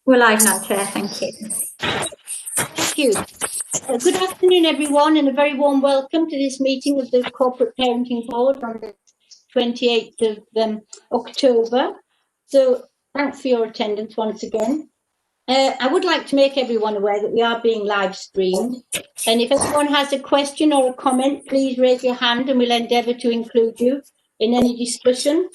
Well, I'm not Chair, thank you. Thank you. Good afternoon, everyone, and a very warm welcome to this meeting of the Corporate Parenting Board on the 28th of October. So thanks for your attendance once again. I would like to make everyone aware that we are being live streamed. And if anyone has a question or a comment, please raise your hand and we'll endeavour to include you in any discussion.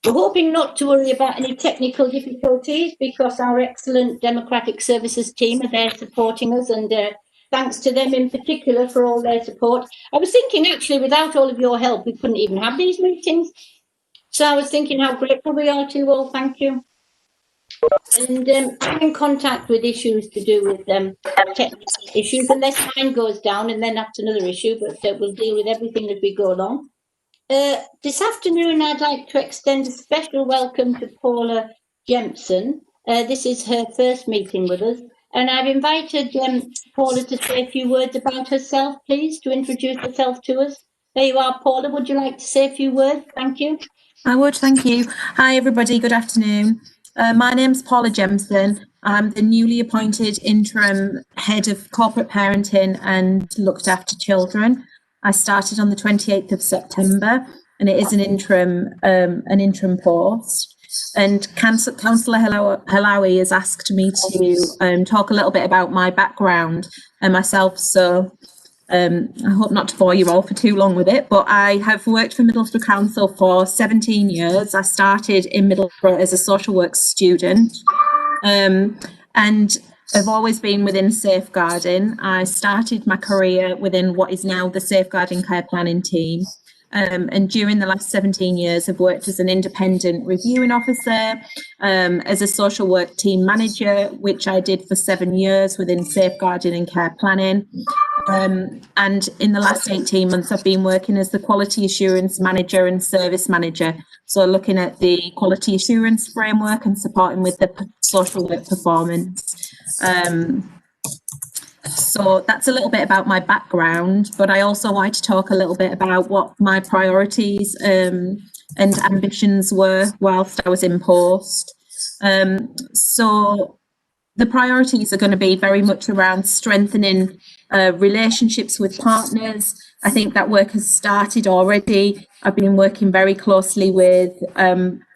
We're hoping not to worry about any technical difficulties because our excellent Democratic Services team are there supporting us, and thanks to them in particular for all their support. I was thinking actually without all of your help we couldn't even have these meetings. So I was thinking how grateful we are to you all, thank you. And I'm in contact with issues to do with technical issues, unless mine goes down and then that's another issue, but we'll deal with everything as we go along. This afternoon, I'd like to extend a special welcome to Paula Jempson. This is her first meeting with us, and I've invited Paula to say a few words about herself, please, to introduce herself to us. There you are, Paula. Would you like to say a few words? Thank you. I would, thank you. Hi, everybody. Good afternoon. My name's Paula Jempson. I'm the newly appointed interim head of corporate parenting and looked after children. I started on the 28th of September, and it is an interim post. And Councillor Halawi has asked me to talk a little bit about my background and myself. So I hope not to bore you all for too long with it, but I have worked for Middlesbrough Council for 17 years. I started in Middlesbrough as a social work student, and I've always been within safeguarding. I started my career within what is now the Safeguarding Care Planning team. And during the last 17 years, I've worked as an independent reviewing officer, as a social work team manager, which I did for 7 years within safeguarding and care planning. And in the last 18 months, I've been working as the quality assurance manager and service manager. So looking at the quality assurance framework and supporting with the social work performance. So that's a little bit about my background, but I also wanted to talk a little bit about what my priorities and ambitions were whilst I was in post. So the priorities are going to be very much around strengthening relationships with partners. I think that work has started already. I've been working very closely with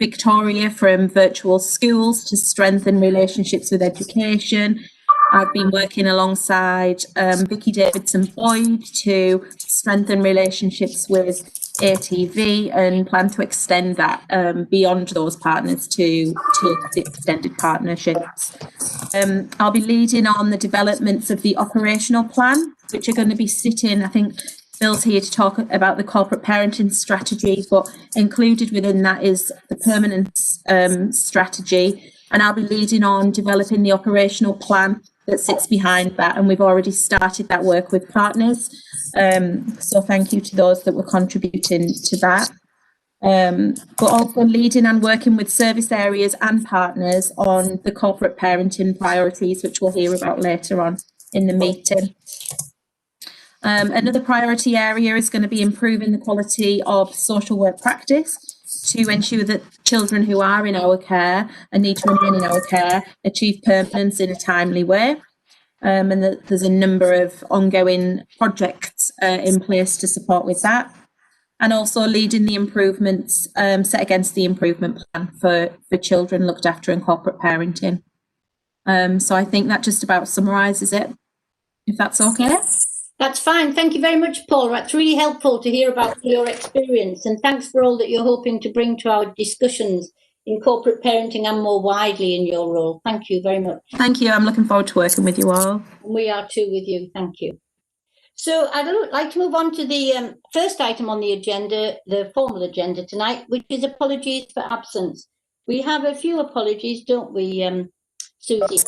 Victoria from Virtual Schools to strengthen relationships with education. I've been working alongside Vicky Davidson-Boyd to strengthen relationships with ATV and plan to extend that beyond those partners to extended partnerships. I'll be leading on the developments of the operational plan, which are going to be sitting, I think Bill's here to talk about the corporate parenting strategy, but included within that is the permanence strategy. And I'll be leading on developing the operational plan that sits behind that, and we've already started that work with partners. So thank you to those that were contributing to that. But also leading and working with service areas and partners on the corporate parenting priorities, which we'll hear about later on in the meeting. Another priority area is going to be improving the quality of social work practice to ensure that children who are in our care and need to remain in our care achieve permanence in a timely way. And that there's a number of ongoing projects in place to support with that. And also leading the improvements set against the improvement plan for children looked after in corporate parenting. So I think that just about summarises it, if that's okay. That's fine. Thank you very much, Paul. That's really helpful to hear about your experience, and thanks for all that you're hoping to bring to our discussions in corporate parenting and more widely in your role. Thank you very much. Thank you. I'm looking forward to working with you all. And we are too with you. Thank you. So I'd like to move on to the first item on the agenda, the formal agenda tonight, which is apologies for absence. We have a few apologies, don't we, Susie?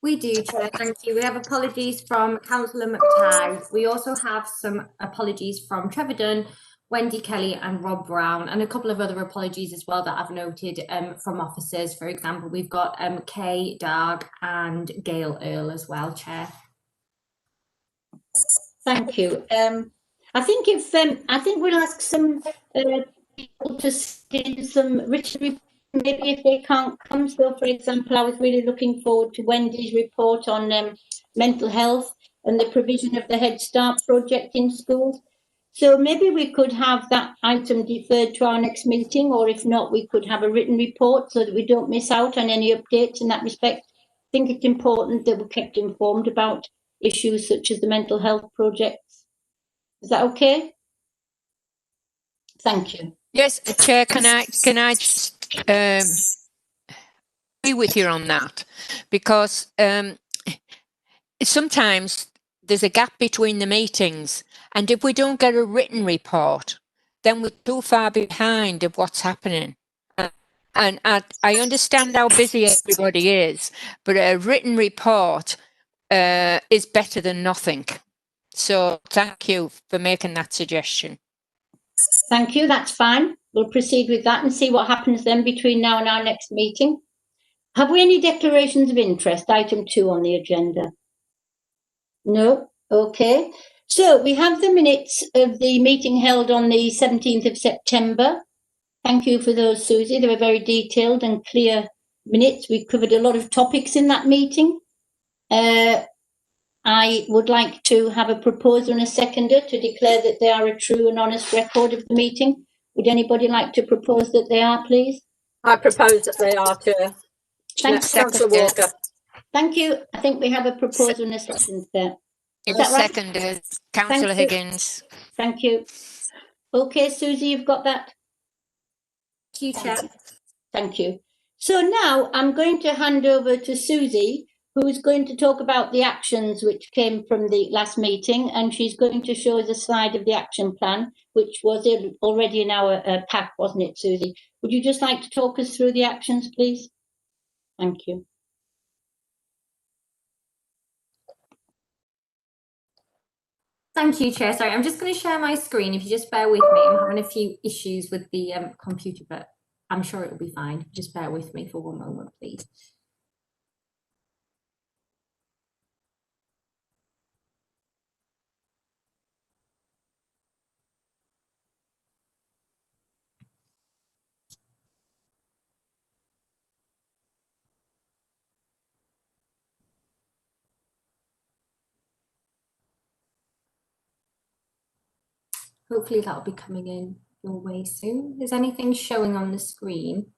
We do, Chair, thank you. We have apologies from Councillor McTagg. We also have some apologies from Trevor Dunn, Wendy Kelly and Rob Brown, and a couple of other apologies as well that I've noted from officers. For example, we've got Kay Darg and Gail Earl as well, Chair. Thank you. I think we'll ask some people to send some written maybe if they can't come. So, for example, I was really looking forward to Wendy's report on mental health and the provision of the Head Start project in schools. So maybe we could have that item deferred to our next meeting, or if not, we could have a written report so that we don't miss out on any updates in that respect. I think it's important that we're kept informed about issues such as the mental health projects. Is that okay? Thank you. Yes, Chair, can I just agree with you on that? Because sometimes there's a gap between the meetings, and if we don't get a written report, then we're too far behind of what's happening. And I understand how busy everybody is, but a written report is better than nothing. So thank you for making that suggestion. Thank you, that's fine. We'll proceed with that and see what happens then between now and our next meeting. Have we any declarations of interest? Item 2 on the agenda. No? Okay. So we have the minutes of the meeting held on the 17th of September. Thank you for those, Susie. They were very detailed and clear minutes. We covered a lot of topics in that meeting. I would like to have a proposer and a seconder to declare that they are a true and honest record of the meeting. Would anybody like to propose that they are, please? I propose that they are, Chair. Councillor Walker. Thank you. I think we have a proposer and a second there. It Is was that right? seconded. Councillor Higgins. Thank you. Okay, Susie, you've got that? Thank you, Chair. Thank you. So now I'm going to hand over to Susie, who's going to talk about the actions which came from the last meeting, and she's going to show us a slide of the action plan, which was already in our pack, wasn't it, Susie? Would you just like to talk us through the actions, please? Thank you. Thank you, Chair. Sorry, I'm just going to share my screen. If you just bear with me, I'm having a few issues with the computer, but I'm sure it will be fine. Just bear with me for one moment, please. Hopefully that'll be coming in your way soon. Is anything showing on the screen?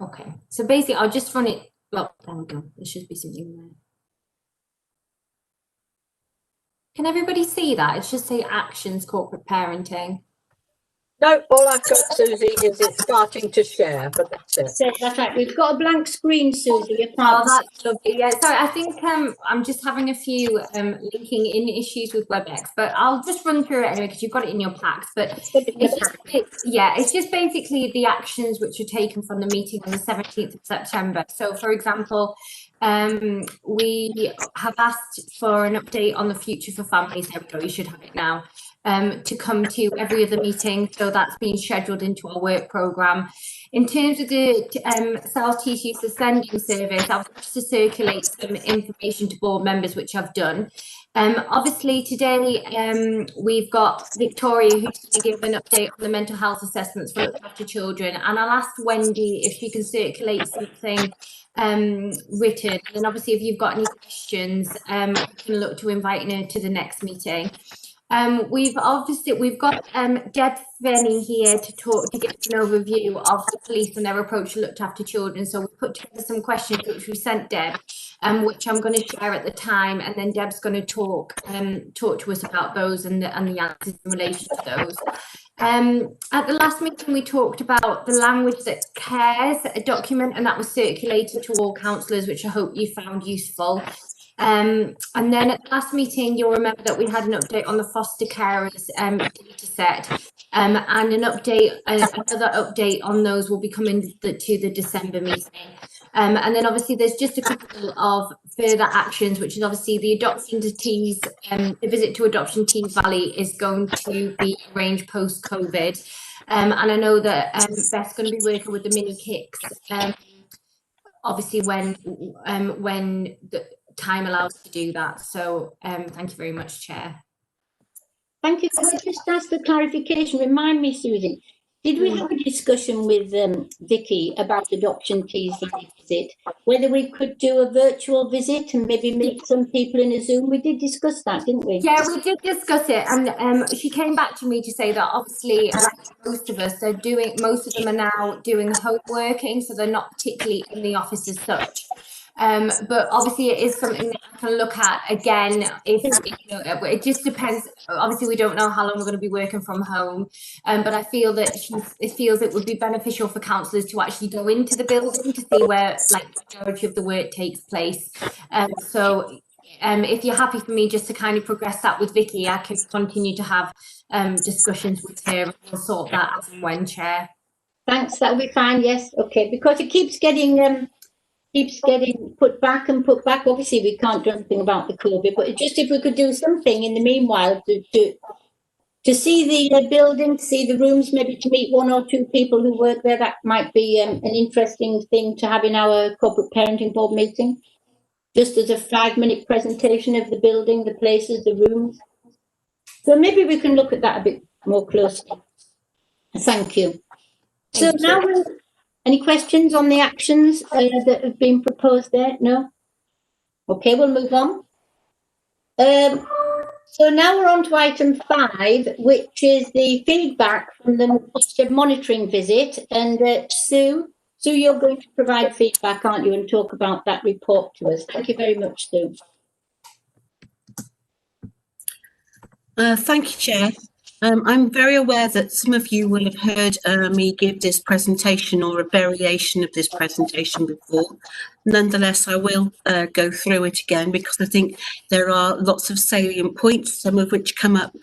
Okay, so basically I'll just run it. Well, there we go. There should be something there. Can everybody see that? It should say actions, corporate parenting. No, all I've got, Susie, is it's starting to share, but that's it. So that's right. We've got a blank screen, Susie. Oh, that's lovely. Yeah, sorry, I think I'm just having a few linking in issues with WebEx, but I'll just run through it anyway because you've got it in your packs. But it's just basically the actions which are taken from the meeting on the 17th of September. So, for example, we have asked for an update on the future for families. There we go. You should have it now. To come to every other meeting, so that's been scheduled into our work programme. In terms of the South Tissue Sending service, I've asked to circulate some information to board members, which I've done. Obviously today we've got Victoria who's going to give an update on the mental health assessments for looked after children, and I'll ask Wendy if she can circulate something written, and obviously if you've got any questions we can look to inviting her to the next meeting. We've got Deb Venny here to give us an overview of the police and their approach to looked after children. So we put together some questions which we sent Deb, which I'm going to share at the time, and then Deb's going to talk to us about those and the answers in relation to those. At the last meeting, we talked about the language that cares a document, and that was circulated to all councillors, which I hope you found useful. And then at the last meeting, you'll remember that we had an update on the foster carers data set, and an update, another update on those will be coming to the December meeting. And then obviously there's just a couple of further actions, which is obviously the adoption to Tees, the visit to Adoption Tees Valley is going to be arranged post-COVID. And I know that Beth's going to be working with the mini kicks, obviously when the time allows to do that. So thank you very much, Chair. Thank you. Can I just ask the clarification? Remind me, Susie, did we have a discussion with Vicky about adoption teas visit, whether we could do a virtual visit and maybe meet some people in a Zoom? We did discuss that, didn't we? Yeah, we did discuss it, and she came back to me to say that obviously, like most of us, most of them are now doing home working, so they're not particularly in the office as such. But obviously it is something that I can look at again if you know, it just depends. Obviously we don't know how long we're going to be working from home, but I feel that it feels it would be beneficial for councillors to actually go into the building to see where like the majority of the work takes place. So if you're happy for me just to kind of progress that with Vicky, I can continue to have discussions with her and we'll sort that as and when, Chair. Thanks, that'll be fine, yes, okay, because it keeps getting put back and put back. Obviously we can't do anything about the COVID, but just if we could do something in the meanwhile to see the building, to see the rooms, maybe to meet one or two people who work there, that might be an interesting thing to have in our corporate parenting board meeting. Just as a 5-minute presentation of the building, the places, the rooms. So maybe we can look at that a bit more closely. Thank you. So now, any questions on the actions that have been proposed there? No? Okay, we'll move on. So now we're on to item 5, which is the feedback from the Ofsted monitoring visit. And Sue, you're going to provide feedback, aren't you, and talk about that report to us. Thank you very much, Sue. Thank you, Chair. I'm very aware that some of you will have heard me give this presentation or a variation of this presentation before. Nonetheless, I will go through it again because I think there are lots of salient points, some of which come up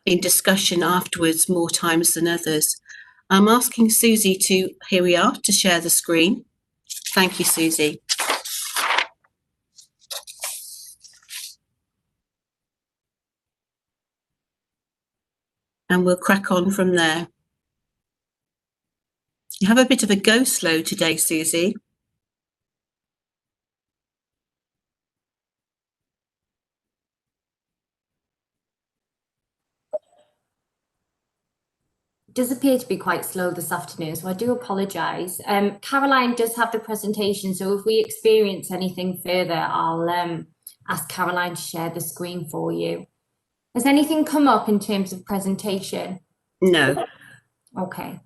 in discussion afterwards more times than others. I'm asking Susie here we are, to share the screen. Thank you, Susie. And we'll crack on from there. You have a bit of a go slow today, Susie. It does appear to be quite slow this afternoon, so I do apologise. Caroline does have the presentation, so if we experience anything further, I'll ask Caroline to share the screen for you. Has anything come up in terms of presentation? No. Okay.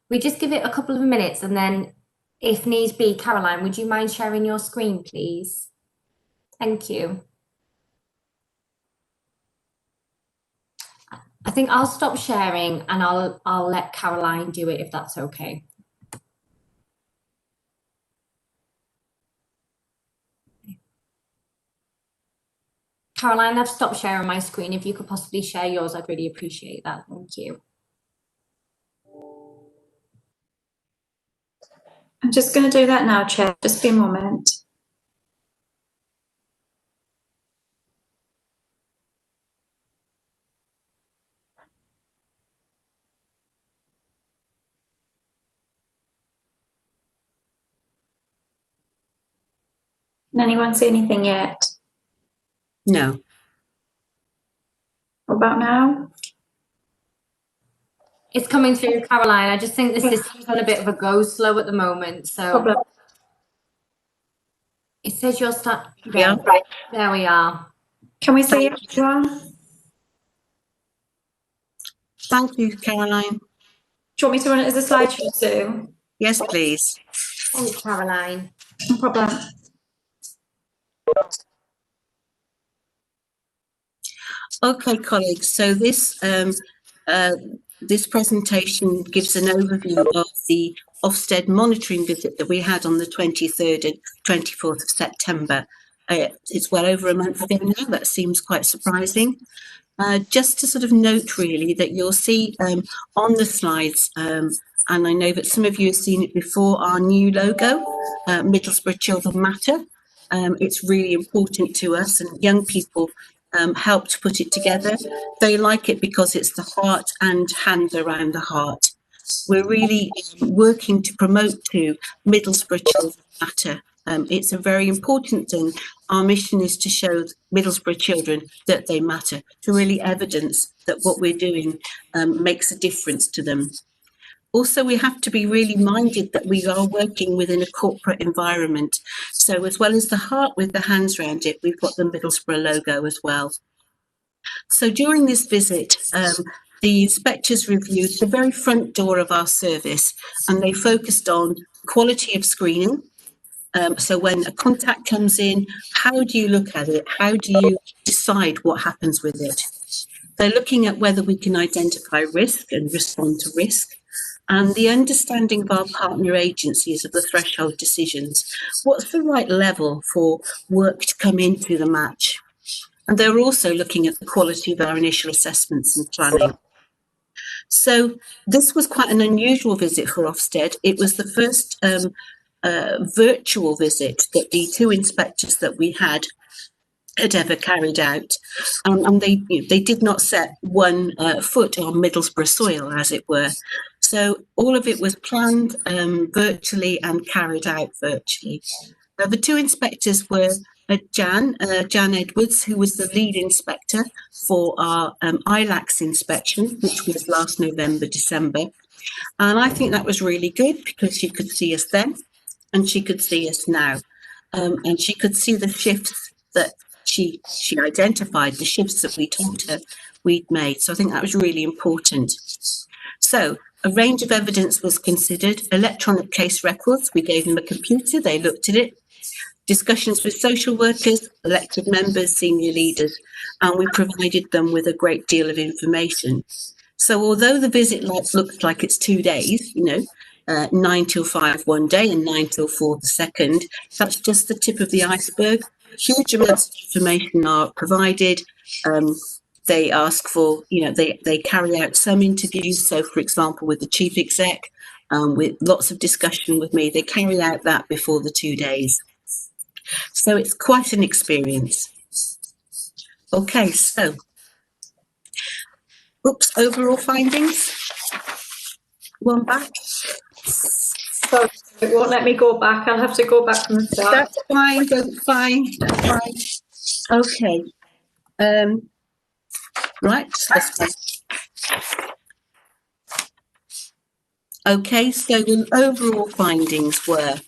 We just give it a couple of minutes and then if needs be, Caroline, would you mind sharing your screen, please? Thank you. I think I'll stop sharing and I'll let Caroline do it if that's okay. Caroline, I've stopped sharing my screen. If you could possibly share yours, I'd really appreciate that. Thank you. I'm just going to do that now, Chair. Just be a moment. Can anyone see anything yet? No. What about now? It's coming through, Caroline. I just think the system's on a bit of a go slow at the moment. So Problem. it says you're start. Yeah. There we are. Can we see everyone? Thank you, Caroline. Do you want me to run it as a slideshow, Sue? Yes, please. Thanks, Caroline. No problem. Okay, colleagues, so this presentation gives an overview of the Ofsted monitoring visit that we had on the 23rd and 24th of September. It's well over a month ago now. That seems quite surprising. Just to sort of note really that you'll see on the slides, and I know that some of you have seen it before, our new logo, Middlesbrough Children Matter. It's really important to us, and young people helped put it together. They like it because it's the heart and hand around the heart. We're really working to promote to Middlesbrough Children Matter It's a very important thing. Our mission is to show Middlesbrough children that they matter, to really evidence that what we're doing makes a difference to them. Also, we have to be really minded that we are working within a corporate environment. So as well as the heart with the hands around it, we've got the Middlesbrough logo as well. So during this visit, the inspectors reviewed the very front door of our service, and they focused on quality of screening. So when a contact comes in, how do you look at it? How do you decide what happens with it? They're looking at whether we can identify risk and respond to risk, and the understanding of our partner agencies of the threshold decisions. What's the right level for work to come into the match? And they're also looking at the quality of our initial assessments and planning. So this was quite an unusual visit for Ofsted. It was the first virtual visit that the two inspectors that we had ever carried out, and they did not set one foot on Middlesbrough soil, as it were. So all of it was planned virtually and carried out virtually. The two inspectors were Jan Edwards, who was the lead inspector for our ILACS inspection, which was last November, December. And I think that was really good because she could see us then and she could see us now. And she could see the shifts that she identified, the shifts that we told her we'd made. So I think that was really important. So a range of evidence was considered. Electronic case records, we gave them a computer, they looked at it. Discussions with social workers, elected members, senior leaders, and we provided them with a great deal of information. So although the visit looks like it's 2 days, 9 till 5 one day and 9 till 4 the second, that's just the tip of the iceberg. Huge amounts of information are provided. They ask for, they carry out some interviews. So, for example, with the chief exec, with lots of discussion with me, they carry out that before the 2 days. So it's quite an experience. Okay, so, overall findings. One back. So it won't let me go back. I'll have to go back from the start. That's fine, that's fine. Okay. Right, that's fine. Okay, so the overall findings were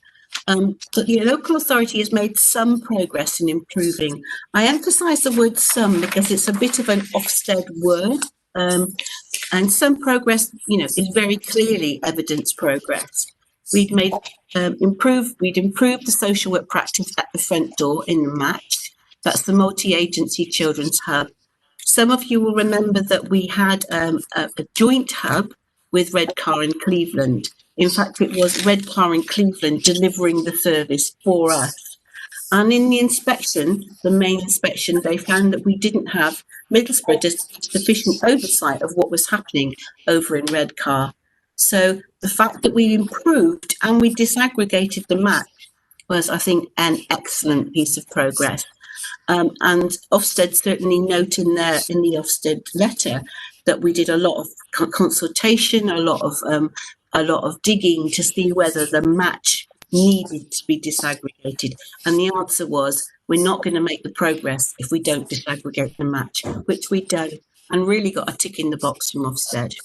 that the local authority has made some progress in improving. I emphasise the word some because it's a bit of an Ofsted word, and some progress, is very clearly evidence progress. We'd improved the social work practice at the front door in the match. That's the multi-agency children's hub. Some of you will remember that we had a joint hub with Redcar in Cleveland. In fact, it was Redcar in Cleveland delivering the service for us. And in the inspection, the main inspection, they found that we didn't have Middlesbrough sufficient oversight of what was happening over in Redcar. So the fact that we improved and we disaggregated the match was, I think, an excellent piece of progress. And Ofsted certainly note in the Ofsted letter that we did a lot of consultation, a lot of digging to see whether the match needed to be disaggregated. And the answer was, we're not going to make the progress if we don't disaggregate the match, which we've done and really got a tick in the box from Ofsted.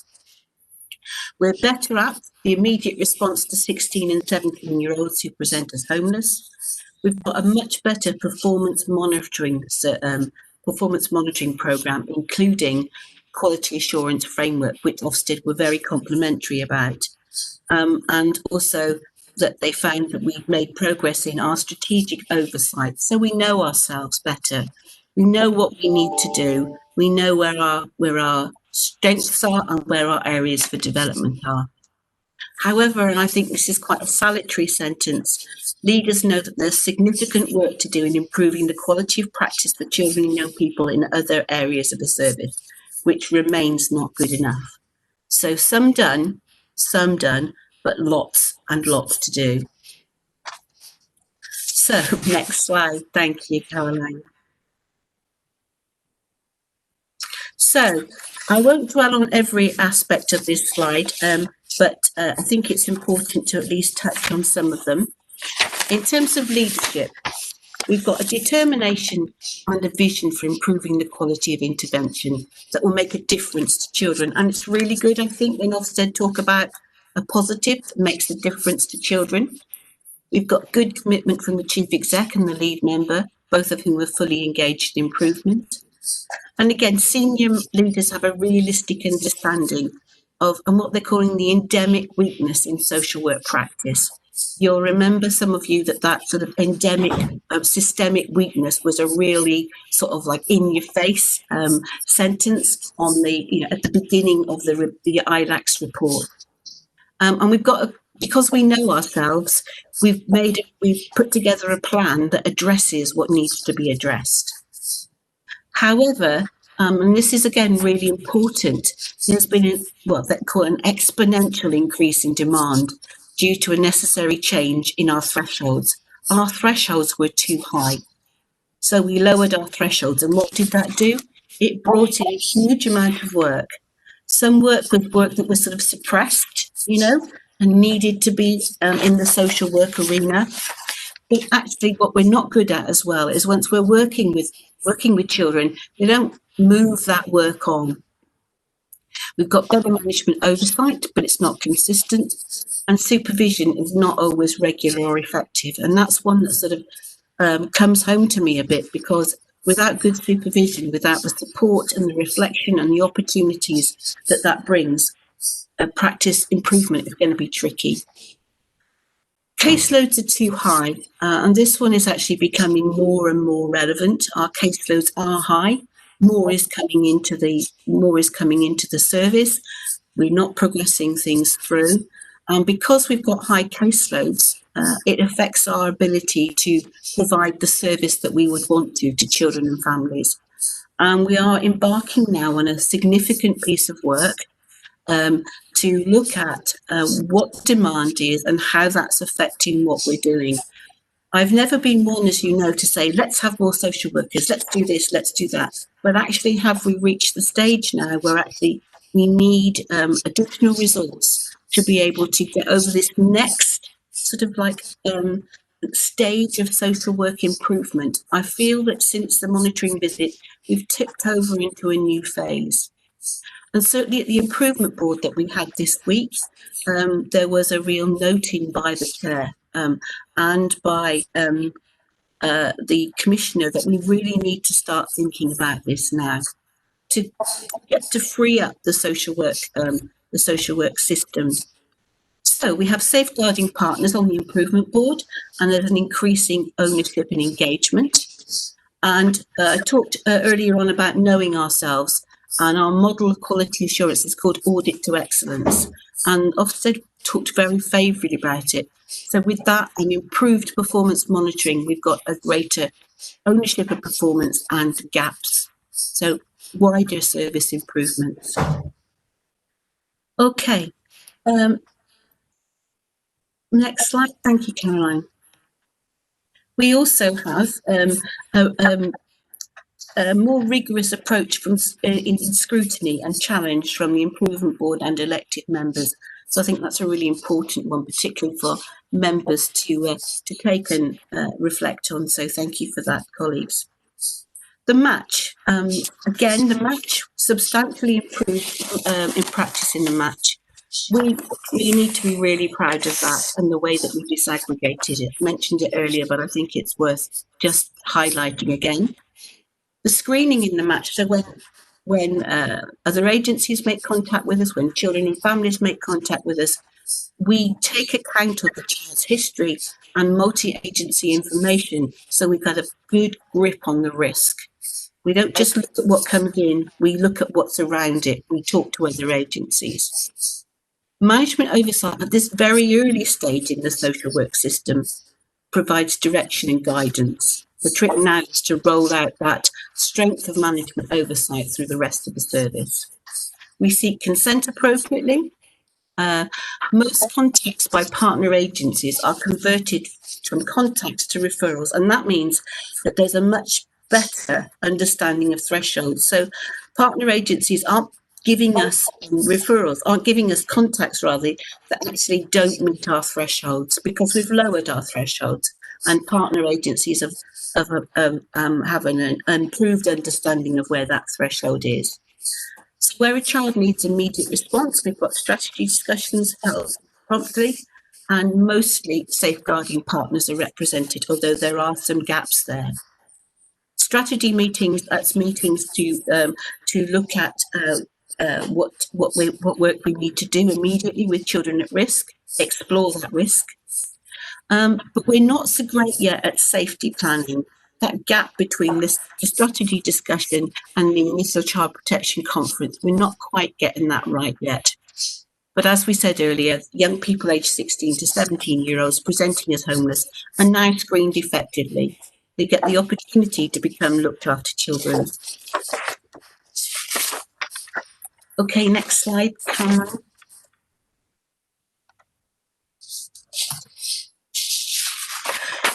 We're better at the immediate response to 16 and 17-year-olds who present as homeless. We've got a much better performance monitoring programme, including quality assurance framework, which Ofsted were very complimentary about. And also that they found that we've made progress in our strategic oversight. So we know ourselves better. We know what we need to do. We know where our strengths are and where our areas for development are. However, and I think this is quite a salutary sentence, leaders know that there's significant work to do in improving the quality of practice for children and young people in other areas of the service, which remains not good enough. So some done, but lots and lots to do. So next slide. Thank you, Caroline. So I won't dwell on every aspect of this slide, but I think it's important to at least touch on some of them. In terms of leadership, we've got a determination and a vision for improving the quality of intervention that will make a difference to children. And it's really good, I think, when Ofsted talk about a positive that makes a difference to children. We've got good commitment from the Chief Exec and the lead member, both of whom are fully engaged in improvement. And again, senior leaders have a realistic understanding of and what they're calling the endemic weakness in social work practice. You'll remember, some of you, that sort of endemic systemic weakness was a really sort of like in your face sentence on the, at the beginning of the ILACS report. And we've got, because we know ourselves, we've put together a plan that addresses what needs to be addressed. However, and this is again really important, there's been what they call an exponential increase in demand due to a necessary change in our thresholds. Our thresholds were too high. So we lowered our thresholds. And what did that do? It brought in a huge amount of work. Some work that was sort of suppressed, and needed to be in the social work arena. But actually what we're not good at as well is once we're working with children, we don't move that work on. We've got better management oversight, but it's not consistent, and supervision is not always regular or effective. And that's one that sort of comes home to me a bit, because without good supervision, without the support and the reflection and the opportunities that brings, practice improvement is going to be tricky. Caseloads are too high, and this one is actually becoming more and more relevant. Our caseloads are high. More is coming into the service. We're not progressing things through, and because we've got high caseloads, it affects our ability to provide the service that we would want to children and families. And we are embarking now on a significant piece of work to look at what demand is and how that's affecting what we're doing. I've never been one, as you know, to say, let's have more social workers, let's do this, let's do that. But actually, have we reached the stage now where actually we need additional resource to be able to get over this next sort of like stage of social work improvement? I feel that since the monitoring visit, we've tipped over into a new phase. And certainly at the improvement board that we had this week, there was a real noting by the chair and by the commissioner that we really need to start thinking about this now to get to free up the social work system. So we have safeguarding partners on the improvement board, and there's an increasing ownership and engagement. And I talked earlier on about knowing ourselves. And our model of quality assurance is called Audit to Excellence. And Ofsted talked very favourably about it. So with that and improved performance monitoring, we've got a greater ownership of performance and gaps. So wider service improvements. Okay. Next slide. Thank you, Caroline. We also have a more rigorous approach in scrutiny and challenge from the improvement board and elected members. So I think that's a really important one, particularly for members to take and reflect on. So thank you for that, colleagues. The match, again, the match substantially improved in practice in the match. We need to be really proud of that and the way that we disaggregated it. I mentioned it earlier, but I think it's worth just highlighting again. The screening in the match, so when other agencies make contact with us, when children and families make contact with us, we take account of the child's history and multi-agency information, so we've got a good grip on the risk. We don't just look at what comes in, we look at what's around it. We talk to other agencies. Management oversight at this very early stage in the social work system provides direction and guidance. The trick now is to roll out that strength of management oversight through the rest of the service. We seek consent appropriately. Most contacts by partner agencies are converted from contacts to referrals, and that means that there's a much better understanding of thresholds. So partner agencies aren't giving us referrals, aren't giving us contacts rather, that actually don't meet our thresholds because we've lowered our thresholds. and partner agencies have an improved understanding of where that threshold is. So where a child needs immediate response, we've got strategy discussions held promptly, and mostly safeguarding partners are represented, although there are some gaps there. Strategy meetings, that's meetings to look at what work we need to do immediately with children at risk, explore that risk. But we're not so great yet at safety planning. That gap between the strategy discussion and the initial child protection conference, we're not quite getting that right yet. But as we said earlier, young people aged 16 to 17-year-olds presenting as homeless are now screened effectively. They get the opportunity to become looked after children. Okay, next slide, Cameron.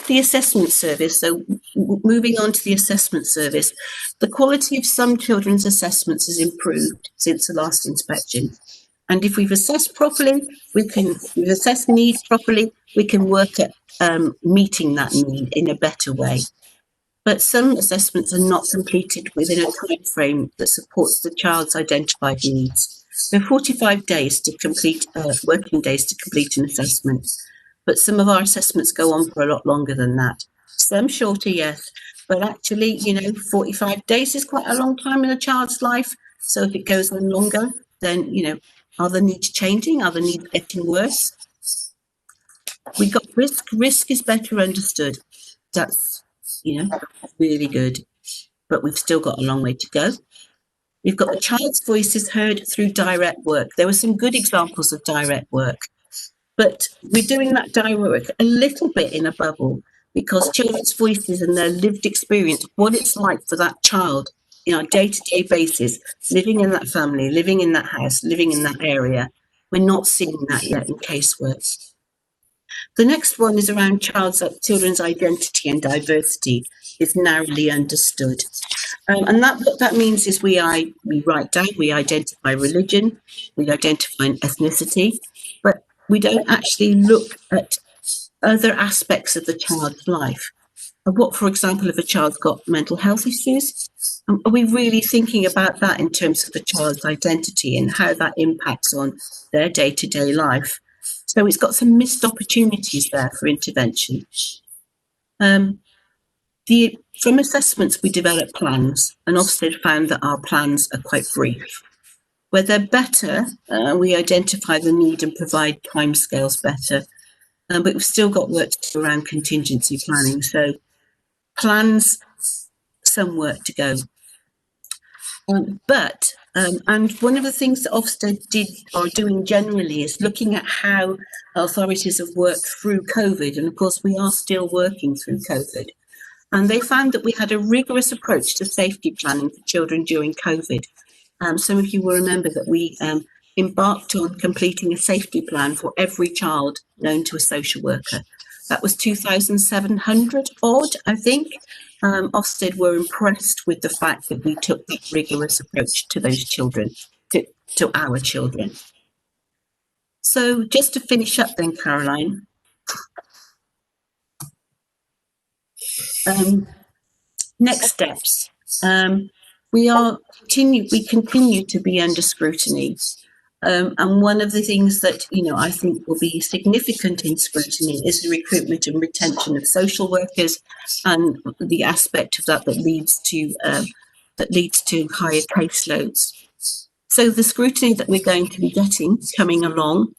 The assessment service. So moving on to the assessment service, the quality of some children's assessments has improved since the last inspection. And if we've assessed properly, we've assessed needs properly, we can work at meeting that need in a better way. But some assessments are not completed within a time frame that supports the child's identified needs. There are 45 days to complete, working days to complete an assessment, but some of our assessments go on for a lot longer than that. Some shorter, yes, but actually, 45 days is quite a long time in a child's life. So if it goes on longer, then, are the needs changing? Are the needs getting worse? We got risk. Risk is better understood. That's, really good. But we've still got a long way to go. We've got the child's voices heard through direct work. There were some good examples of direct work, but we're doing that direct work a little bit in a bubble because children's voices and their lived experience, what it's like for that child, on a day-to-day basis, living in that family, living in that house, living in that area. We're not seeing that yet in casework. The next one is around children's identity and diversity is narrowly understood. And what that means is we write down, we identify religion, we identify ethnicity, but we don't actually look at other aspects of the child's life. What, for example, if a child's got mental health issues, are we really thinking about that in terms of the child's identity and how that impacts on their day-to-day life? So it's got some missed opportunities there for intervention. From assessments, we develop plans, and Ofsted found that our plans are quite brief. Where they're better, we identify the need and provide timescales better, but we've still got work to do around contingency planning. So plans, some work to go. And one of the things that Ofsted are doing generally is looking at how authorities have worked through COVID. And of course, we are still working through COVID. And they found that we had a rigorous approach to safety planning for children during COVID. Some of you will remember that we embarked on completing a safety plan for every child known to a social worker. That was 2,700 odd, I think. Ofsted were impressed with the fact that we took that rigorous approach to those children, to our children. So just to finish up then, Caroline. Next steps. We continue to be under scrutiny. And one of the things that, I think will be significant in scrutiny is the recruitment and retention of social workers and the aspect of that leads to higher caseloads. So the scrutiny that we're going to be coming along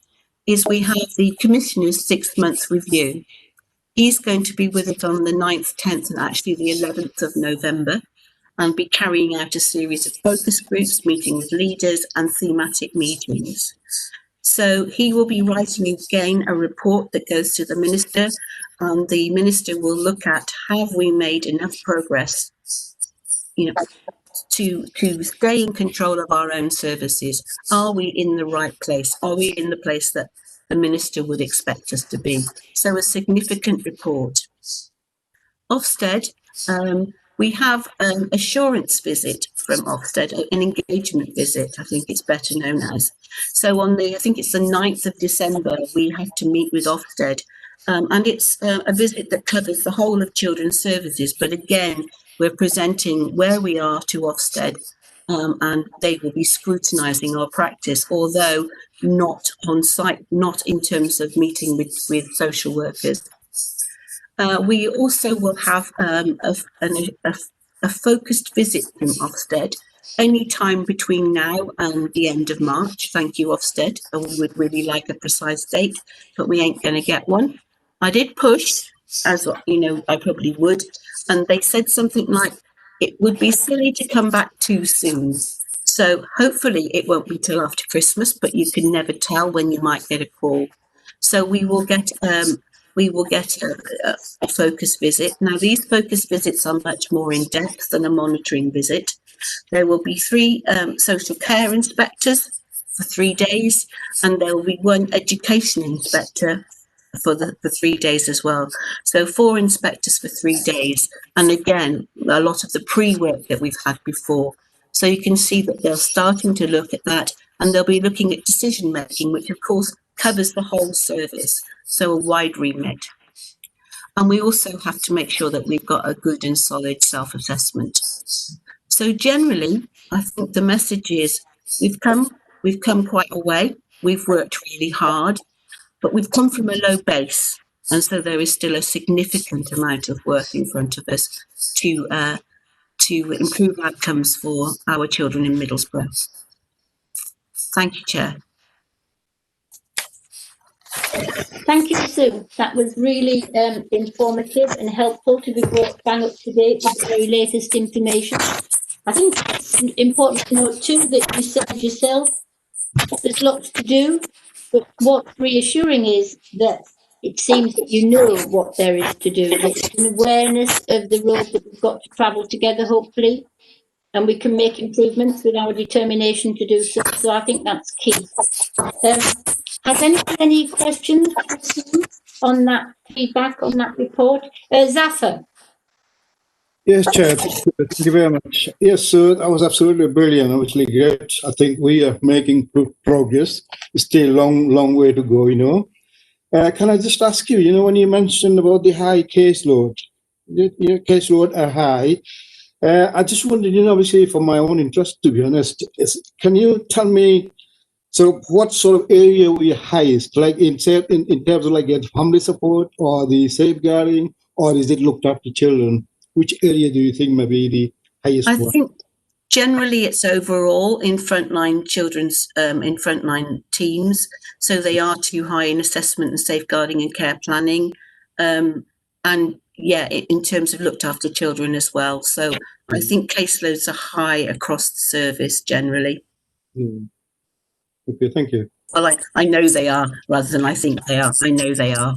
is we have the Commissioner's 6-month review. He's going to be with us on the 9th, 10th and actually the 11th of November. And be carrying out a series of focus groups, meeting with leaders and thematic meetings. So he will be writing again a report that goes to the Minister, and the Minister will look at have we made enough progress, to stay in control of our own services. Are we in the right place? Are we in the place that the Minister would expect us to be? So a significant report. Ofsted, we have an assurance visit from Ofsted, an engagement visit, I think it's better known as. So I think it's the 9th of December, we have to meet with Ofsted And it's a visit that covers the whole of children's services. But again, we're presenting where we are to Ofsted, and they will be scrutinising our practice, although not on site, not in terms of meeting with social workers. We also will have a focused visit from Ofsted any time between now and the end of March. Thank you, Ofsted. We would really like a precise date, but we ain't going to get one. I did push, as you know, I probably would, and they said something like, it would be silly to come back too soon. So hopefully it won't be till after Christmas, but you can never tell when you might get a call. So we will get a focus visit. Now, these focus visits are much more in depth than a monitoring visit. There will be 3 social care inspectors for 3 days, and there will be 1 education inspector for 3 days as well. So 4 inspectors for 3 days. And again, a lot of the pre-work that we've had before. So you can see that they're starting to look at that, and they'll be looking at decision making, which of course covers the whole service. So a wide remit. And we also have to make sure that we've got a good and solid self-assessment. So generally, I think the message is we've come quite a way. We've worked really hard, but we've come from a low base. And so there is still a significant amount of work in front of us to improve outcomes for our children in Middlesbrough. Thank you, Chair. Thank you, Sue. That was really informative and helpful to be brought bang up to date with the very latest information. I think it's important to note too that you said yourself there's lots to do, but what's reassuring is that it seems that you know what there is to do. There's an awareness of the road that we've got to travel together, hopefully, and we can make improvements with our determination to do so. So I think that's key. Has anyone any questions on that feedback, on that report? Zafar? Yes, Chair. Thank you very much. Yes, sir, that was absolutely brilliant. Obviously great. I think we are making progress. It's still a long way to go, you know. Can I just ask you, you know, when you mentioned about the high caseload, caseload are high. I just wondered, you know, obviously for my own interest, to be honest, can you tell me, so what sort of area were you highest, like in terms of like the family support or the safeguarding, or is it looked after children? Which area do you think may be the highest one? I think generally it's overall in frontline children's, in frontline teams. So they are too high in assessment and safeguarding and care planning. And yeah, in terms of looked after children as well. So I think caseloads are high across the service generally. Okay, thank you. Well, I know they are, rather than I think they are. I know they are.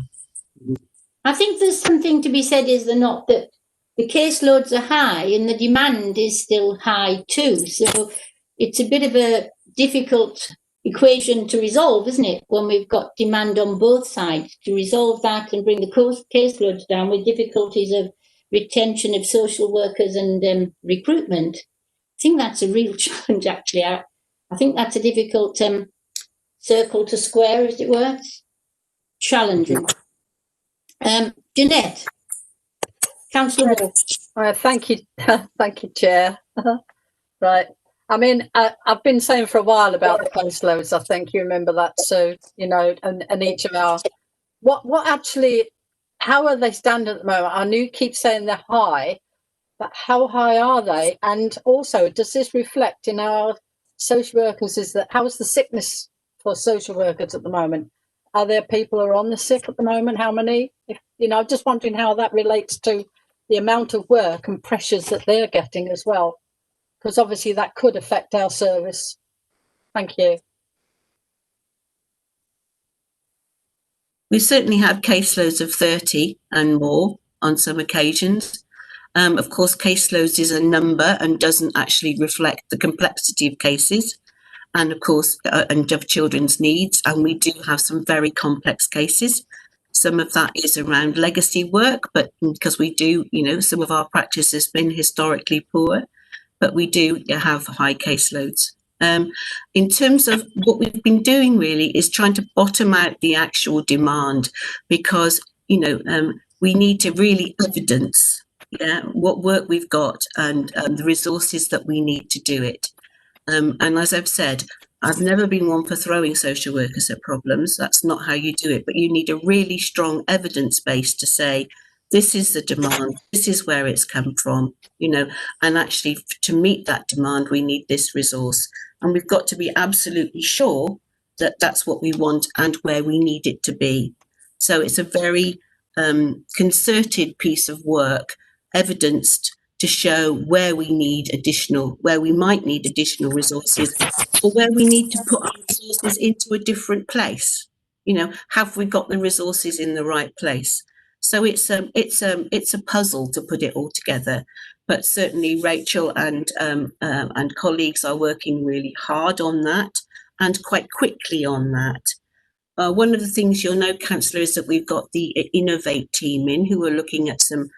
I think there's something to be said, is there not, that the caseloads are high and the demand is still high too. So it's a bit of a difficult equation to resolve, isn't it, when we've got demand on both sides, to resolve that and bring the caseloads down with difficulties of retention of social workers and recruitment. I think that's a real challenge, actually. I think that's a difficult circle to square, as it were. Challenging. Jeanette, Councillor Moore. Thank you, thank you, Chair. Right. I mean, I've been saying for a while about the caseloads. I think you remember that. So, you know, and each of our, what actually, how are they standing at the moment? I know you keep saying they're high, but how high are they? And also, does this reflect in our social workers? How's the sickness for social workers at the moment? Are there people who are on the sick at the moment? How many? You know, just wondering how that relates to the amount of work and pressures that they're getting as well, because obviously that could affect our service. Thank you. We certainly have caseloads of 30 and more on some occasions. Of course, caseloads is a number and doesn't actually reflect the complexity of cases and, of course, and of children's needs. And we do have some very complex cases. Some of that is around legacy work, but because we do, you know, some of our practice has been historically poor, but we do have high caseloads. In terms of what we've been doing really is trying to bottom out the actual demand, because we need to really evidence what work we've got and the resources that we need to do it. And as I've said, I've never been one for throwing social workers at problems. That's not how you do it. But you need a really strong evidence base to say, this is the demand, this is where it's come from, and actually to meet that demand, we need this resource. And we've got to be absolutely sure that that's what we want and where we need it to be. So it's a very concerted piece of work, evidenced to show where we might need additional resources, or where we need to put our resources into a different place. Have we got the resources in the right place? So it's a puzzle to put it all together. But certainly Rachel and colleagues are working really hard on that and quite quickly on that. One of the things you'll know, Councillor, is that we've got the Innovate team in who are looking at some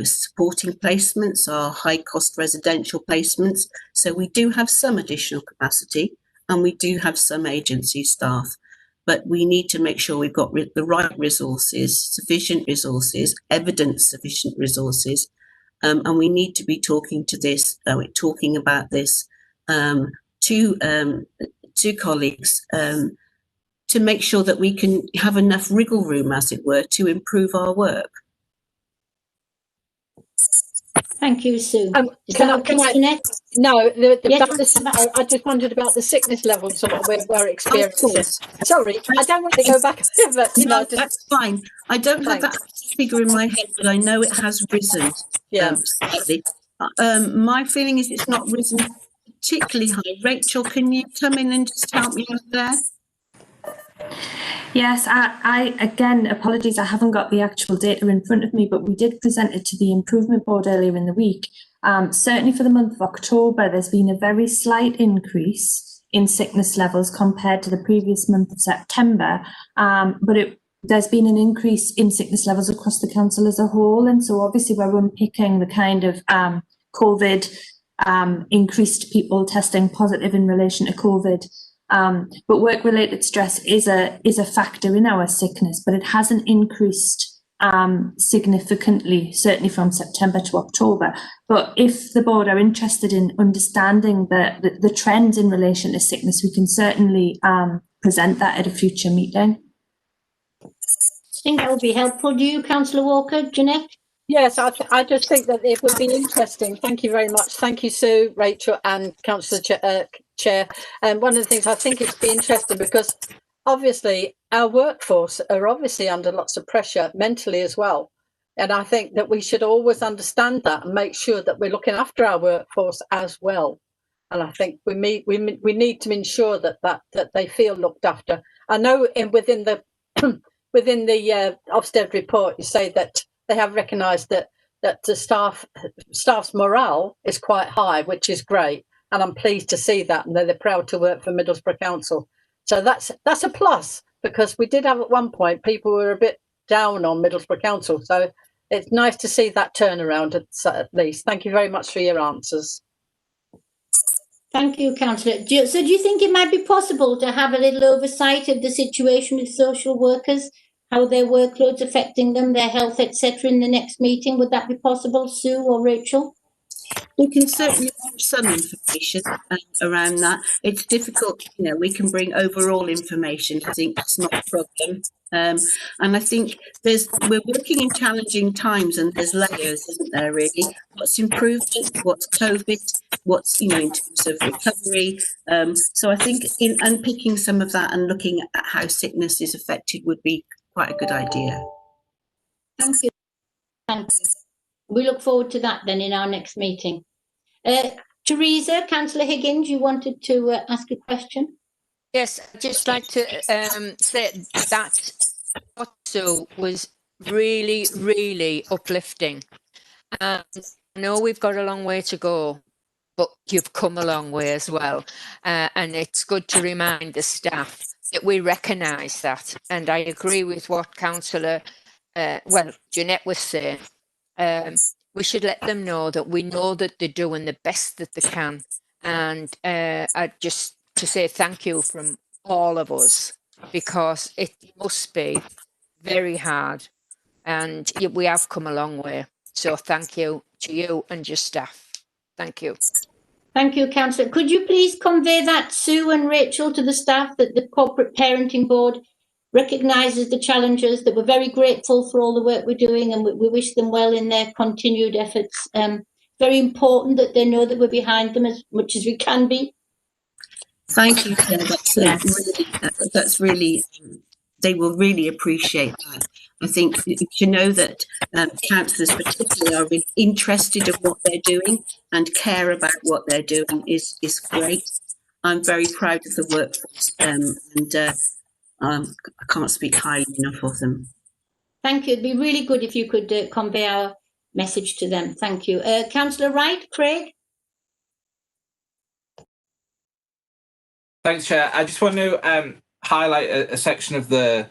supporting placements, our high cost residential placements. So we do have some additional capacity and we do have some agency staff, but we need to make sure we've got the right resources, sufficient resources, evidence sufficient resources. And we need to be talking about this to colleagues to make sure that we can have enough wriggle room, as it were, to improve our work. Thank you, Sue. Can I, Jeanette? No, Yes. I just wondered about the sickness levels and what we're experiencing. Sorry, I don't want to go back, but that's fine. I don't have that figure in my head, but I know it has risen slightly. My feeling is it's not risen particularly high. Rachel, can you come in and just help me out there? Yes, I again, apologies, I haven't got the actual data in front of me, but we did present it to the improvement board earlier in the week. Certainly for the month of October, there's been a very slight increase in sickness levels compared to the previous month of September, but there's been an increase in sickness levels across the council as a whole. And so obviously we're unpicking the kind of COVID, increased people testing positive in relation to COVID. But work-related stress is a factor in our sickness, but it hasn't increased significantly, certainly from September to October. But if the board are interested in understanding the trends in relation to sickness, we can certainly present that at a future meeting. I think that would be helpful. Do you, Councillor Walker? Jeanette? Yes, I just think that it would be interesting. Thank you very much. Thank you, Sue, Rachel and Councillor Chair. And one of the things I think it's be interesting because obviously our workforce are obviously under lots of pressure mentally as well. And I think that we should always understand that and make sure that we're looking after our workforce as well. And I think we need to ensure that they feel looked after. I know within the Ofsted report, you say that they have recognised that the staff's morale is quite high, which is great, and I'm pleased to see that, and they're proud to work for Middlesbrough Council. So that's a plus, because we did have at one point people were a bit down on Middlesbrough Council. So it's nice to see that turnaround at least. Thank you very much for your answers. Thank you, Councillor. So do you think it might be possible to have a little oversight of the situation with social workers, how their workload's affecting them, their health, etc., in the next meeting? Would that be possible, Sue or Rachel? We can certainly have some information around that. It's difficult, we can bring overall information. I think that's not a problem. And I think we're working in challenging times, and there's layers, isn't there, really? What's improvement, what's COVID, what's, in terms of recovery. So I think in unpicking some of that and looking at how sickness is affected would be quite a good idea. Thank you. Thank you. We look forward to that then in our next meeting. Teresa, Councillor Higgins, you wanted to ask a question? Yes, I'd just like to say that what Sue was really, really uplifting. And I know we've got a long way to go, but you've come a long way as well. And it's good to remind the staff that we recognise that. And I agree with what Councillor, Jeanette was saying. We should let them know that we know that they're doing the best that they can. And just to say thank you from all of us, because it must be very hard and we have come a long way. So thank you to you and your staff. Thank you. Thank you, Councillor. Could you please convey that, Sue and Rachel, to the staff, that the Corporate Parenting Board recognises the challenges, that we're very grateful for all the work we're doing, and we wish them well in their continued efforts. Very important that they know that we're behind them as much as we can be. Thank you, Claire. That's really, they will really appreciate that. I think to know that councillors particularly are really interested in what they're doing and care about what they're doing is great. I'm very proud of the workforce, and I can't speak highly enough of them. Thank you. It'd be really good if you could convey our message to them. Thank you. Councillor Wright, Craig? Thanks, Chair. I just want to highlight a section of the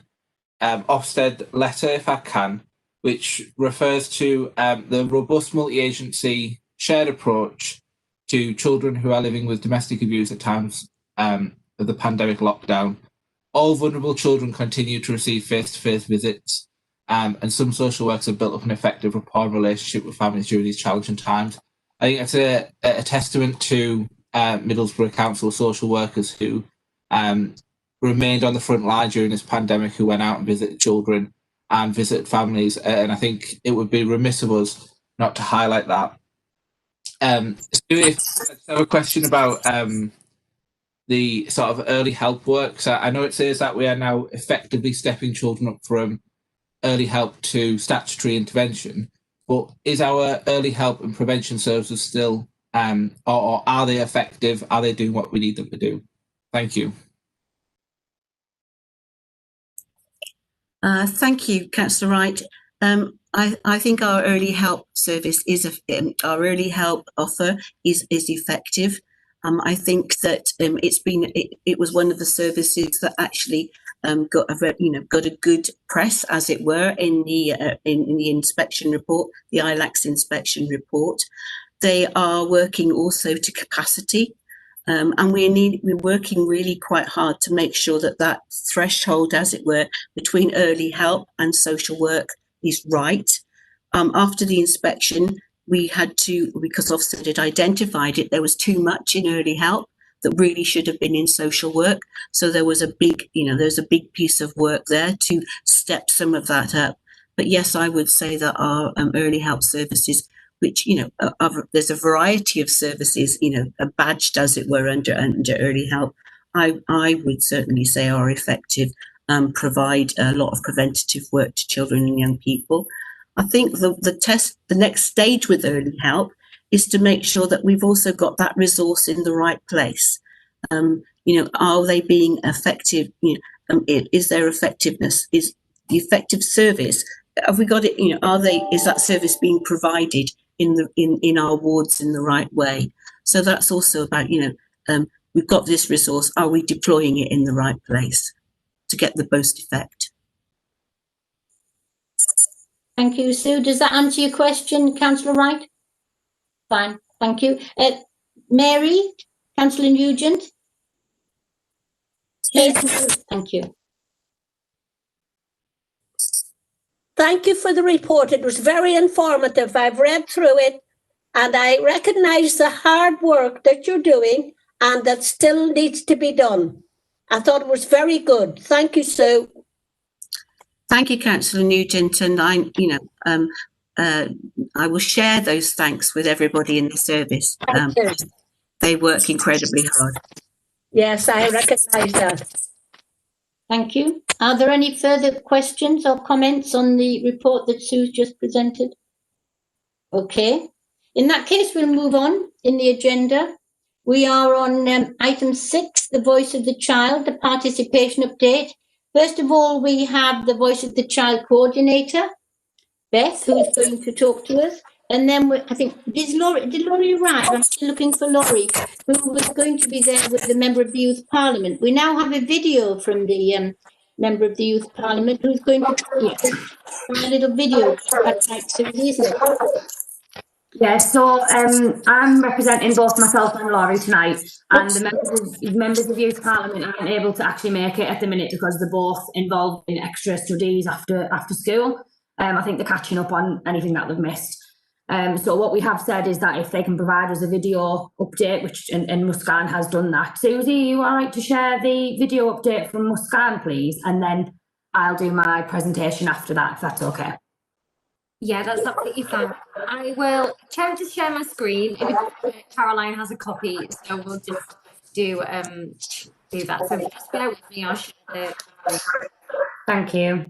Ofsted letter, if I can, which refers to the robust multi-agency shared approach to children who are living with domestic abuse at times of the pandemic lockdown. All vulnerable children continue to receive face-to-face visits, and some social workers have built up an effective rapport and relationship with families during these challenging times. I think that's a testament to Middlesbrough Council social workers who remained on the front line during this pandemic, who went out and visited children and visited families. And I think it would be remiss of us not to highlight that. If I have a question about the sort of early help work. So I know it says that we are now effectively stepping children up from early help to statutory intervention, but is our early help and prevention services still, or are they effective? Are they doing what we need them to do? Thank you. Thank you, Councillor Wright. I think our early help service our early help offer is effective. I think that it was one of the services that actually got a good press, as it were, in the inspection report, the ILACS inspection report. They are working also to capacity. And we're working really quite hard to make sure that threshold, as it were, between early help and social work is right. After the inspection, we had to, because Ofsted had identified it, there was too much in early help that really should have been in social work. So there was a big piece of work there to step some of that up. But yes, I would say that our early help services, which, there's a variety of services, badged, as it were, under early help, I would certainly say are effective, provide a lot of preventative work to children and young people. I think the next stage with early help is to make sure that we've also got that resource in the right place. Are they being effective? Is there effectiveness? Is the effective service? Have we got it? Is that service being provided in our wards in the right way? So that's also about, we've got this resource. Are we deploying it in the right place to get the most effect? Thank you, Sue. Does that answer your question, Councillor Wright? Fine, thank you. Mary, Councillor Nugent? Yes. Thank you. Thank you for the report. It was very informative. I've read through it and I recognise the hard work that you're doing and that still needs to be done. I thought it was very good. Thank you, Sue. Thank you, Councillor Nugent, and I will share those thanks with everybody in the service. They work incredibly hard. Yes, I recognise that. Thank you. Are there any further questions or comments on the report that Sue's just presented? Okay. In that case, we'll move on in the agenda. We are on item 6, the Voice of the Child, the participation update. First of all, we have the Voice of the Child coordinator, Beth, who's going to talk to us. And then I think, did Laurie arrive? I'm still looking for Laurie, who was going to be there with the Member of the Youth Parliament. We now have a video from the Member of the Youth Parliament who's going to a little video. That's right, Susie, isn't it? Yeah, so I'm representing both myself and Laurie tonight, and the members of Youth Parliament aren't able to actually make it at the minute because they're both involved in extra studies after school. I think they're catching up on anything that they've missed. So what we have said is that if they can provide us a video update, which and Muscan has done that. Susie, you all right to share the video update from Muscan, please? And then I'll do my presentation after that, if that's okay. Yeah, that's absolutely fine. I will attempt to share my screen. Caroline has a copy, so we'll just do that. So just bear with me, I'll share the. Thank you.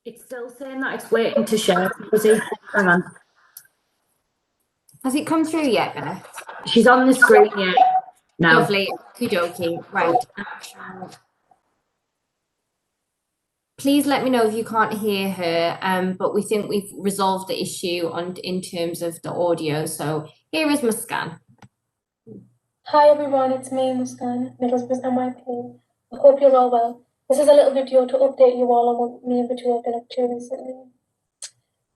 It's still saying that it's waiting to share. Hang on. Has it come through yet, Beth? She's on the screen yet. No. Lovely. Okie dokie. Right. Please let me know if you can't hear her. But we think we've resolved the issue in terms of the audio. So here is Muscan. Hi everyone, it's me, Muscan, Middlesbrough's MIP. I hope you're all well. This is a little video to update you all on what me and the two have been up to recently.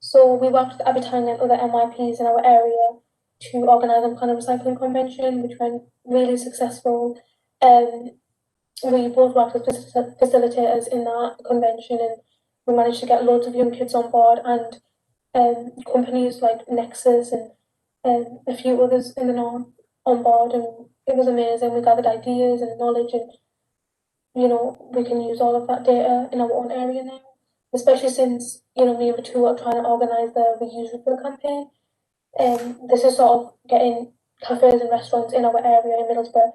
So we worked with Abitang and other MIPs in our area to organise a kind of recycling convention, which went really successful. We both worked with facilitators in that convention, and we managed to get loads of young kids on board, and companies like Nexus and a few others in the north on board, and it was amazing. We gathered ideas and knowledge, and we can use all of that data in our own area now, especially since me and the two are trying to organise the reuse refill campaign. This is sort of getting cafes and restaurants in our area in Middlesbrough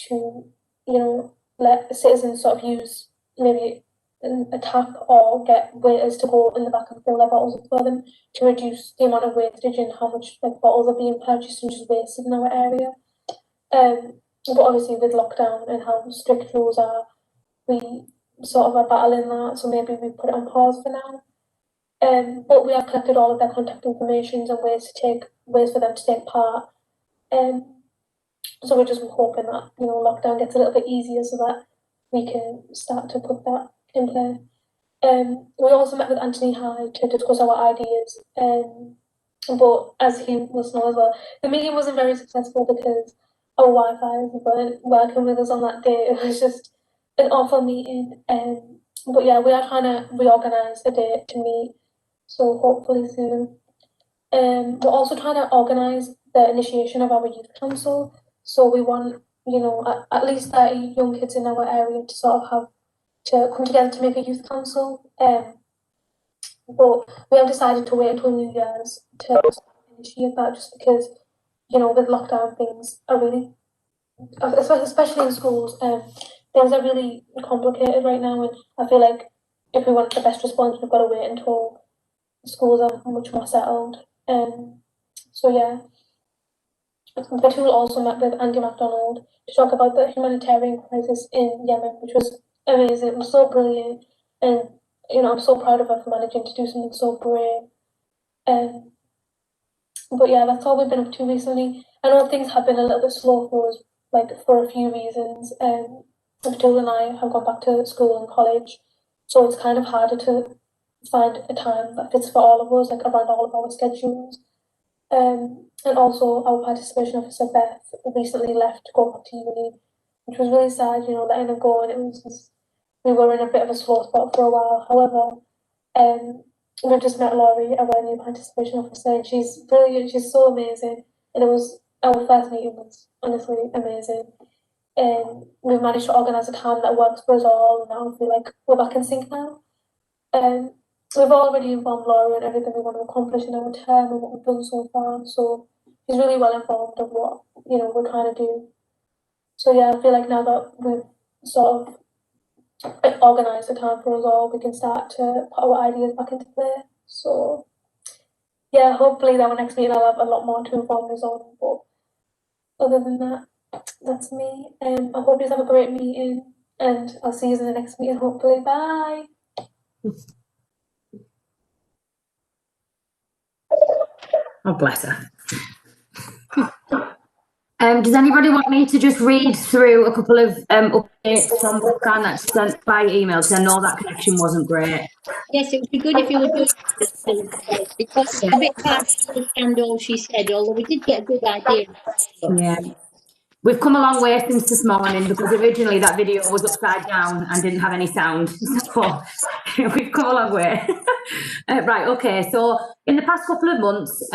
to let citizens sort of use maybe a tap or get waiters to go in the back and fill their bottles up for them to reduce the amount of wastage and how much bottles are being purchased and just wasted in our area. But obviously with lockdown and how strict rules are, we sort of are battling that, so maybe we put it on pause for now. But we have collected all of their contact information and ways for them to take part. So we're just hoping that lockdown gets a little bit easier so that we can start to put that in play. We also met with Anthony Hyde to discuss our ideas. But as he must know as well, the meeting wasn't very successful because our Wi-Fi weren't working with us on that day. It was just an awful meeting. But yeah, we are trying to reorganise a date to meet, so hopefully soon. We're also trying to organise the initiation of our youth council. So we want, at least 30 young kids in our area to sort of have to come together to make a youth council. But we have decided to wait until New Year's to initiate that, just because, with lockdown things are really, especially in schools, things are really complicated right now, and I feel like if we want the best response, we've got to wait until schools are much more settled. So yeah. The two also met with Andy MacDonald to talk about the humanitarian crisis in Yemen, which was amazing. It was so brilliant, and I'm so proud of her for managing to do something so brave. But yeah, that's all we've been up to recently. I know things have been a little bit slow for us, for a few reasons. Abdul and I have gone back to school and college, so it's kind of harder to find a time that fits for all of us, around all of our schedules. And also our participation officer Beth recently left to go back to uni, which was really sad, letting her go, and it was just, we were in a bit of a slow spot for a while. However, we've just met Laurie, our new participation officer, and she's brilliant, she's so amazing, and our first meeting was honestly amazing. And we've managed to organise a time that works for us all, and I feel like we're back in sync now. we've already informed Laura and everything we want to accomplish in our term and what we've done so far. So she's really well informed of what we're trying to do. So yeah, I feel like now that we've sort of organised the time for us all, we can start to put our ideas back into play. So yeah, hopefully that our next meeting I'll have a lot more to inform us on. But other than that, that's me. I hope you have a great meeting, and I'll see you in the next meeting. Hopefully, bye. Oh, bless her. Does anybody want me to just read through a couple of updates from Bookcan that's sent by email? Because I know that connection wasn't great. Yes, it would be good if you would do it, because it's a bit hard to understand all she said, although we did get a good idea. Yeah. We've come a long way since this morning, because originally that video was upside down and didn't have any sound. So we've come a long way. Right, okay. So in the past couple of months,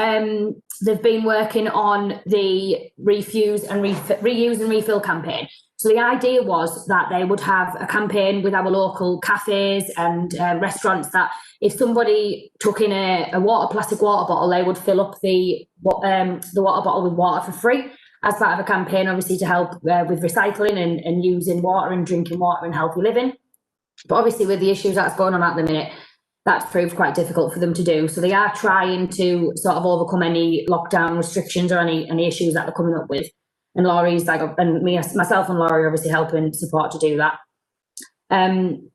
they've been working on the reuse and refill campaign. So the idea was that they would have a campaign with our local cafes and restaurants that if somebody took in a plastic water bottle, they would fill up the water bottle with water for free, as part of a campaign, obviously, to help with recycling and using water and drinking water and healthy living. But obviously, with the issues that's going on at the minute, that's proved quite difficult for them to do. So they are trying to sort of overcome any lockdown restrictions or any issues that they're coming up with. And Laurie's myself and Laurie are obviously helping support to do that.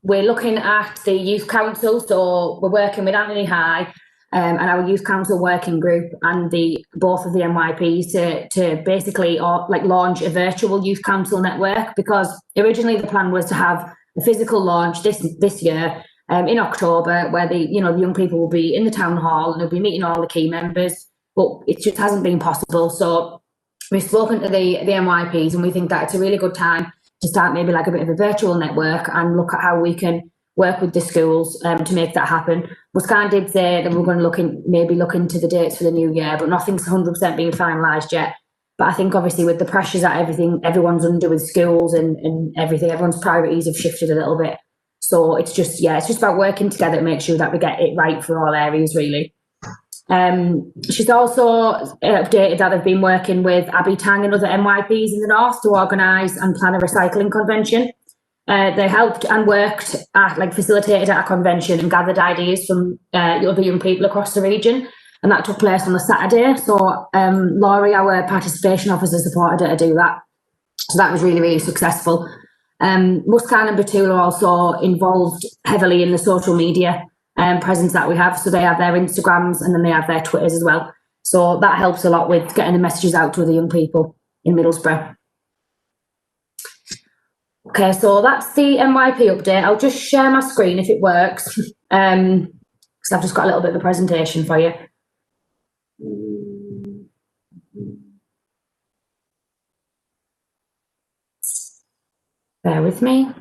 We're looking at the youth council, so we're working with Anthony High and our youth council working group and both of the NYPs to basically launch a virtual youth council network, because originally the plan was to have a physical launch this year in October, where the young people will be in the town hall and they'll be meeting all the key members, but it just hasn't been possible. So we've spoken to the NYPs, and we think that it's a really good time to start maybe like a bit of a virtual network and look at how we can work with the schools to make that happen. Muskan did say that we're going to look into the dates for the new year, but nothing's 100% been finalised yet. But I think obviously with the pressures that everyone's under with schools and everything, everyone's priorities have shifted a little bit. So it's just about working together to make sure that we get it right for all areas, really. She's also updated that they've been working with Abby Tang and other NYPs in the north to organise and plan a recycling convention. They helped and worked facilitated at a convention and gathered ideas from other young people across the region, and that took place on the Saturday. So Laurie, our participation officer, supported her to do that. So that was really, really successful. Muskan and Batul are also involved heavily in the social media presence that we have. So they have their Instagrams and then they have their Twitters as well. So that helps a lot with getting the messages out to the young people in Middlesbrough. Okay, so that's the NYP update. I'll just share my screen if it works, because I've just got a little bit of a presentation for you. Bear with me.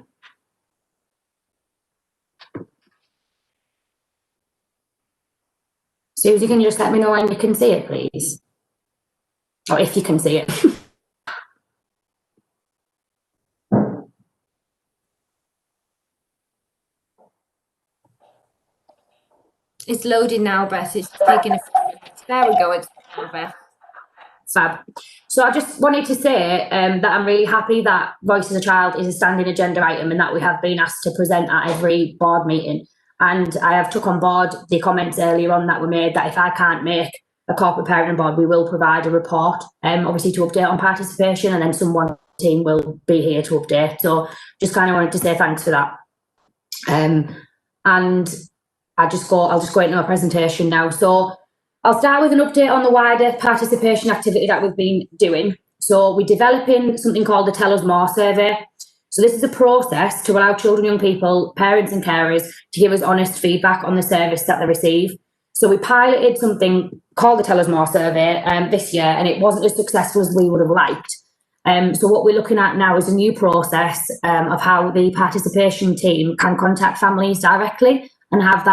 Susie, can you just let me know when you can see it, please? Or if you can see it. It's loading now, Beth. It's taking a few minutes. There we go. It's over. Fab. So I just wanted to say that I'm really happy that Voice as a Child is a standing agenda item and that we have been asked to present at every board meeting. And I have took on board the comments earlier on that were made that if I can't make a corporate parenting board, we will provide a report, obviously to update on participation, and then someone team will be here to update. So just kind of wanted to say thanks for that. And I'll just go into my presentation now. So I'll start with an update on the wider participation activity that we've been doing. So we're developing something called the Tell Us More survey. So this is a process to allow children, young people, parents and carers to give us honest feedback on the service that they receive. So we piloted something called the Tell Us More survey this year, and it wasn't as successful as we would have liked. So what we're looking at now is a new process of how the participation team can contact families directly, and have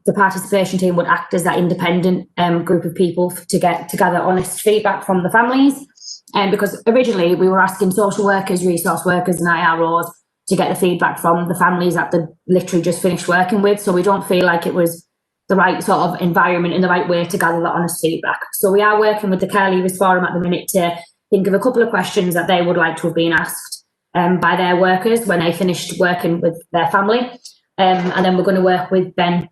the participation team would act as that independent group of people to gather honest feedback from the families. Because originally we were asking social workers, resource workers and IROs to get the feedback from the families that they literally just finished working with. So we don't feel like it was the right sort of environment and the right way to gather that honest feedback. So we are working with the Care Leavers Forum at the minute to think of a couple of questions that they would like to have been asked by their workers when they finished working with their family. And then we're going to work with Ben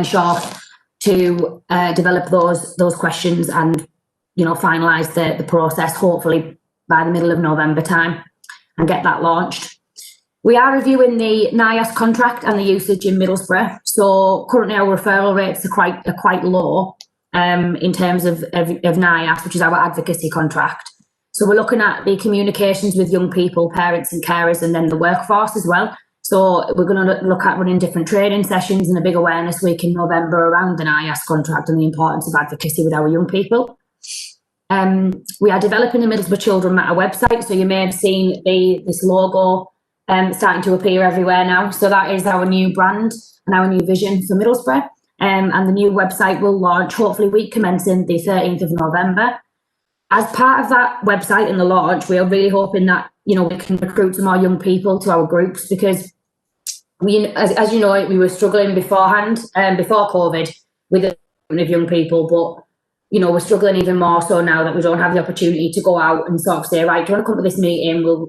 Shaw to develop those questions and, you know, finalise the process, hopefully by the middle of November time, and get that launched. We are reviewing the NIAS contract and the usage in Middlesbrough. So currently our referral rates are quite low in terms of NIAS, which is our advocacy contract. So we're looking at the communications with young people, parents and carers, and then the workforce as well. So we're going to look at running different training sessions and a big awareness week in November around the NIAS contract and the importance of advocacy with our young people. We are developing the Middlesbrough Children Matter website. So you may have seen this logo starting to appear everywhere now. So that is our new brand and our new vision for Middlesbrough. And the new website will launch hopefully week commencing the 13th of November. As part of that website and the launch, we are really hoping that, you know, we can recruit some more young people to our groups, because we, as you know, we were struggling beforehand, before COVID, with a group of young people, but you know, we're struggling even more so now that we don't have the opportunity to go out and sort of say, right, do you want to come to this meeting? We'll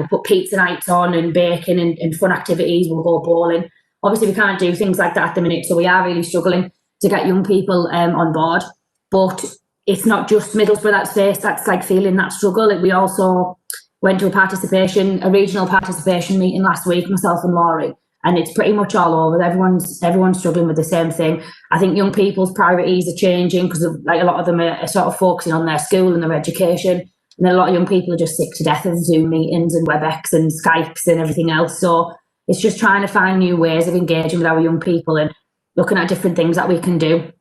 put pizza nights on and baking and fun activities. We'll go bowling. Obviously, we can't do things like that at the minute, so we are really struggling to get young people on board. But it's not just Middlesbrough that's like feeling that struggle. We also went to a regional participation meeting last week, myself and Laurie, and it's pretty much all over. Everyone's struggling with the same thing. I think young people's priorities are changing because like a lot of them are sort of focusing on their school and their education. And then a lot of young people are just sick to death of Zoom meetings and WebEx and Skypes and everything else. So it's just trying to find new ways of engaging with our young people and looking at different things that we can do.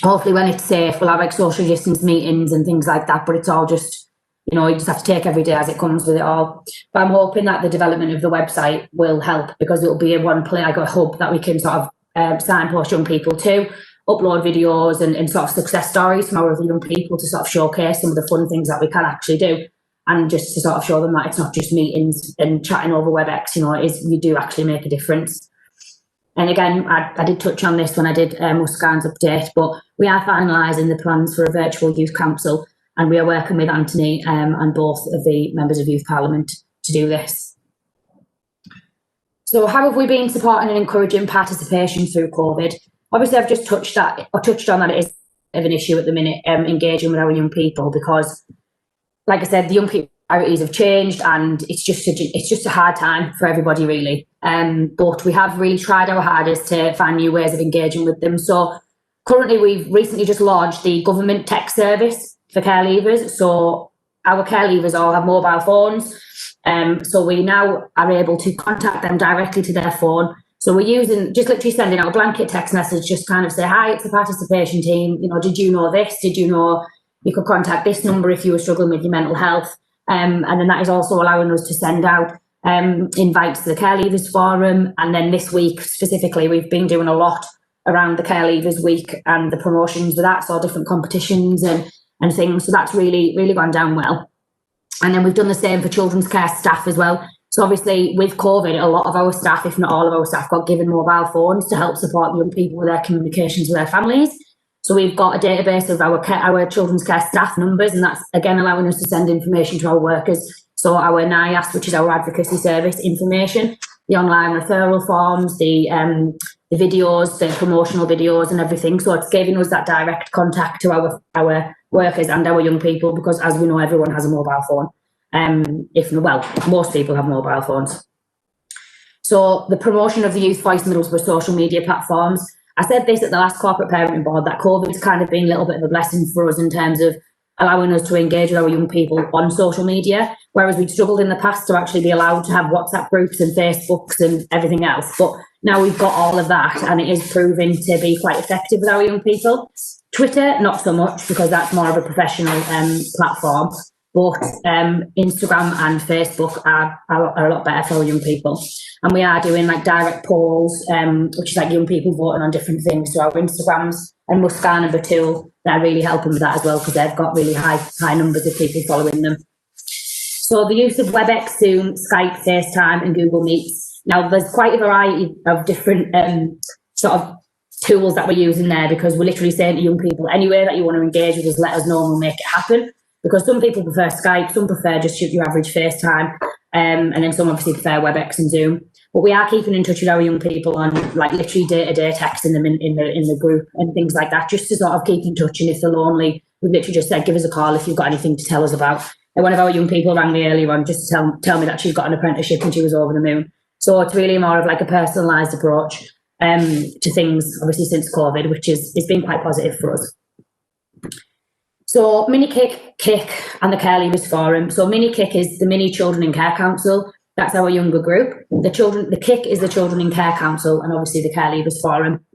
Hopefully when it's safe, we'll have like social distance meetings and things like that, but it's all just, you know, you just have to take every day as it comes with it all. But I'm hoping that the development of the website will help, because it'll be like a hub that we can sort of signpost young people to, upload videos and sort of success stories from our other young people to sort of showcase some of the fun things that we can actually do, and just to sort of show them that it's not just meetings and chatting over WebEx, you know, we do actually make a difference. And again, I did touch on this when I did Muskan's update, but we are finalising the plans for a virtual youth council, and we are working with Anthony and both of the members of Youth Parliament to do this. So how have we been supporting and encouraging participation through COVID? Obviously, I've just touched on that it is an issue at the minute, engaging with our young people, because, like I said, the young people priorities have changed, and it's just a hard time for everybody, really. But we have really tried our hardest to find new ways of engaging with them. So currently, we've recently just launched the government tech service for care leavers. So our care leavers all have mobile phones. So we now are able to contact them directly to their phone. So we're using, just literally sending out a blanket text message, just kind of say, hi, it's the participation team. You know, did you know this? Did you know you could contact this number if you were struggling with your mental health? And then that is also allowing us to send out invites to the Care Leavers Forum. And then this week specifically, we've been doing a lot around the Care Leavers Week and the promotions with that, so different competitions and things. So that's really, really gone down well. And then we've done the same for children's care staff as well. So obviously with COVID, a lot of our staff, if not all of our staff, got given mobile phones to help support young people with their communications with their families. So we've got a database of our children's care staff numbers, and that's again allowing us to send information to our workers. So our NIAS, which is our advocacy service information, the online referral forms, the videos, the promotional videos and everything. So it's giving us that direct contact to our workers and our young people, because as we know, everyone has a mobile phone. Most people have mobile phones. So the promotion of the Youth Voice Middlesbrough social media platforms. I said this at the last corporate parenting board, that COVID's kind of been a little bit of a blessing for us in terms of allowing us to engage with our young people on social media, whereas we'd struggled in the past to actually be allowed to have WhatsApp groups and Facebooks and everything else. But now we've got all of that, and it is proving to be quite effective with our young people. Twitter, not so much, because that's more of a professional platform. But Instagram and Facebook are a lot better for young people. And we are doing like direct polls, which is like young people voting on different things. So our Instagrams and Muskan and Batul, they're really helping with that as well, because they've got really high numbers of people following them. So the use of WebEx, Zoom, Skype, FaceTime and Google Meets. Now there's quite a variety of different sort of tools that we're using there, because we're literally saying to young people, anywhere that you want to engage with us, let us know and we'll make it happen. Because some people prefer Skype, some prefer just your average FaceTime, and then some obviously prefer WebEx and Zoom. But we are keeping in touch with our young people on like literally day-to-day texting them in the group and things like that, just to sort of keep in touch. And if they're lonely, we've literally just said, give us a call if you've got anything to tell us about. And one of our young people rang me earlier on just to tell me that she's got an apprenticeship and she was over the moon. So it's really more of like a personalised approach to things, obviously since COVID, which is been quite positive for us. So Mini Kick and the Care Leavers Forum. So Mini Kick is the Mini Children in Care Council. That's our younger group. The Kick is the Children in Care Council, and obviously the Care Leavers Forum.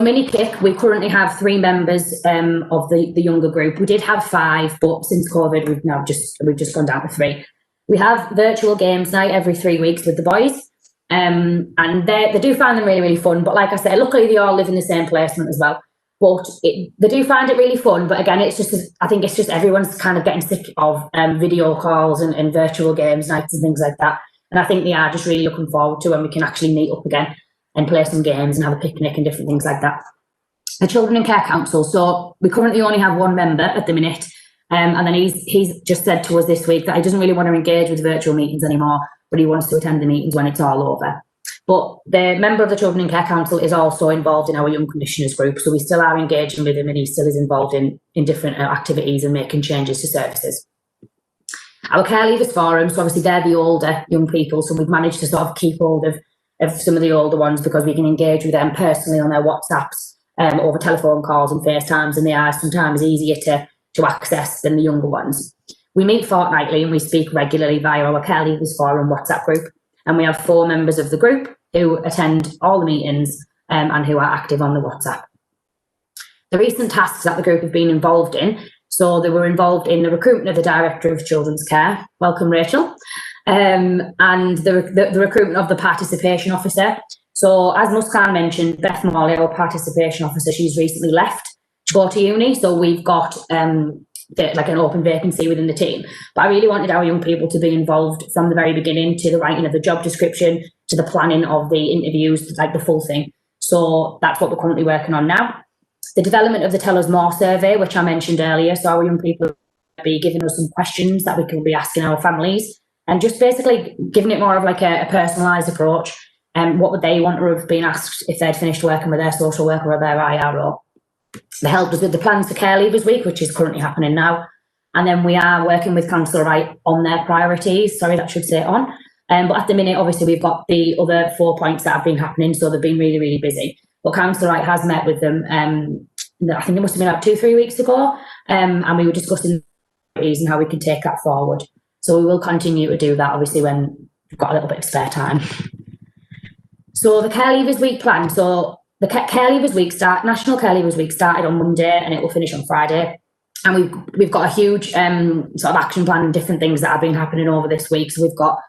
Mini Kick, we currently have 3 members of the younger group. We did have 5, but since COVID, we've just gone down to 3. We have virtual games night every 3 weeks with the boys, and they do find them really, really fun. But like I said, luckily they all live in the same placement as well. But they do find it really fun. But again, I think it's just everyone's kind of getting sick of video calls and virtual games nights and things like that. And I think they are just really looking forward to when we can actually meet up again and play some games and have a picnic and different things like that. The Children in Care Council. So we currently only have 1 member at the minute. And then he's just said to us this week that he doesn't really want to engage with virtual meetings anymore, but he wants to attend the meetings when it's all over. But the member of the Children in Care Council is also involved in our Young Commissioners group, so we still are engaging with him, and he still is involved in different activities and making changes to services. Our Care Leavers Forum, so obviously they're the older young people, so we've managed to sort of keep hold of some of the older ones because we can engage with them personally on their WhatsApps, over telephone calls and FaceTimes, and they are sometimes easier to access than the younger ones. We meet fortnightly and we speak regularly via our Care Leavers Forum WhatsApp group, and we have 4 members of the group who attend all the meetings and who are active on the WhatsApp. The recent tasks that the group have been involved in, so they were involved in the recruitment of the Director of Children's Care, welcome Rachel, and the recruitment of the Participation Officer. So as Muskan mentioned, Beth Morley, our Participation Officer, she's recently left to go to uni, so we've got like an open vacancy within the team. But I really wanted our young people to be involved from the very beginning, to the writing of the job description, to the planning of the interviews, like the full thing. So that's what we're currently working on now. The development of the Tell Us More survey, which I mentioned earlier. So our young people will be giving us some questions that we can be asking our families, and just basically giving it more of like a personalised approach. And what would they want to have been asked if they'd finished working with their social worker or their IRO? They helped us with the plans for Care Leavers Week, which is currently happening now. And then we are working with Councillor Wright on their priorities. Sorry, that should say on. But at the minute, obviously, we've got the other 4 points that have been happening, so they've been really, really busy. But Councillor Wright has met with them, I think it must have been about 2-3 weeks ago, and we were discussing priorities and how we can take that forward. So we will continue to do that, obviously, when we've got a little bit of spare time. So the Care Leavers Week plan. So the Care Leavers Week National Care Leavers Week started on Monday and it will finish on Friday. And we've got a huge sort of action plan and different things that have been happening over this week. So we've got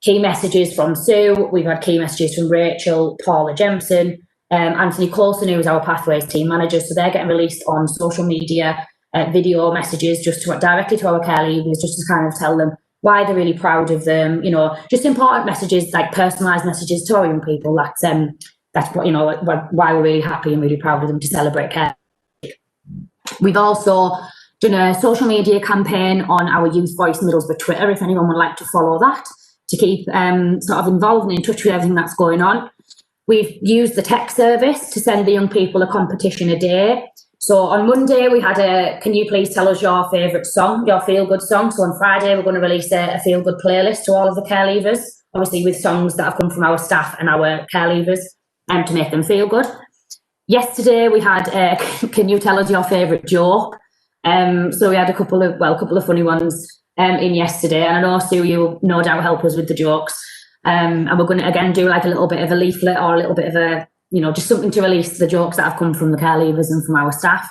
key messages from Sue, we've had key messages from Rachel, Paula Jemson, Anthony Coulson, who is our Pathways team manager. So they're getting released on social media, video messages just directly to our care leavers, just to kind of tell them why they're really proud of them, you know, just important messages, like personalised messages to our young people. That's what, you know, why we're really happy and really proud of them to celebrate care. We've also done a social media campaign on our Youth Voice Middlesbrough Twitter, if anyone would like to follow that, to keep sort of involved and in touch with everything that's going on. We've used the text service to send the young people a competition a day. So on Monday we had can you please tell us your favourite song, your feel-good song. So on Friday we're going to release a feel-good playlist to all of the care leavers, obviously with songs that have come from our staff and our care leavers to make them feel good. Yesterday we had can you tell us your favourite joke. So we had a couple of funny ones in yesterday, and I know Sue, you'll no doubt help us with the jokes. And we're going to again do like a little bit of a leaflet or a little bit of a, you know, just something to release the jokes that have come from the care leavers and from our staff.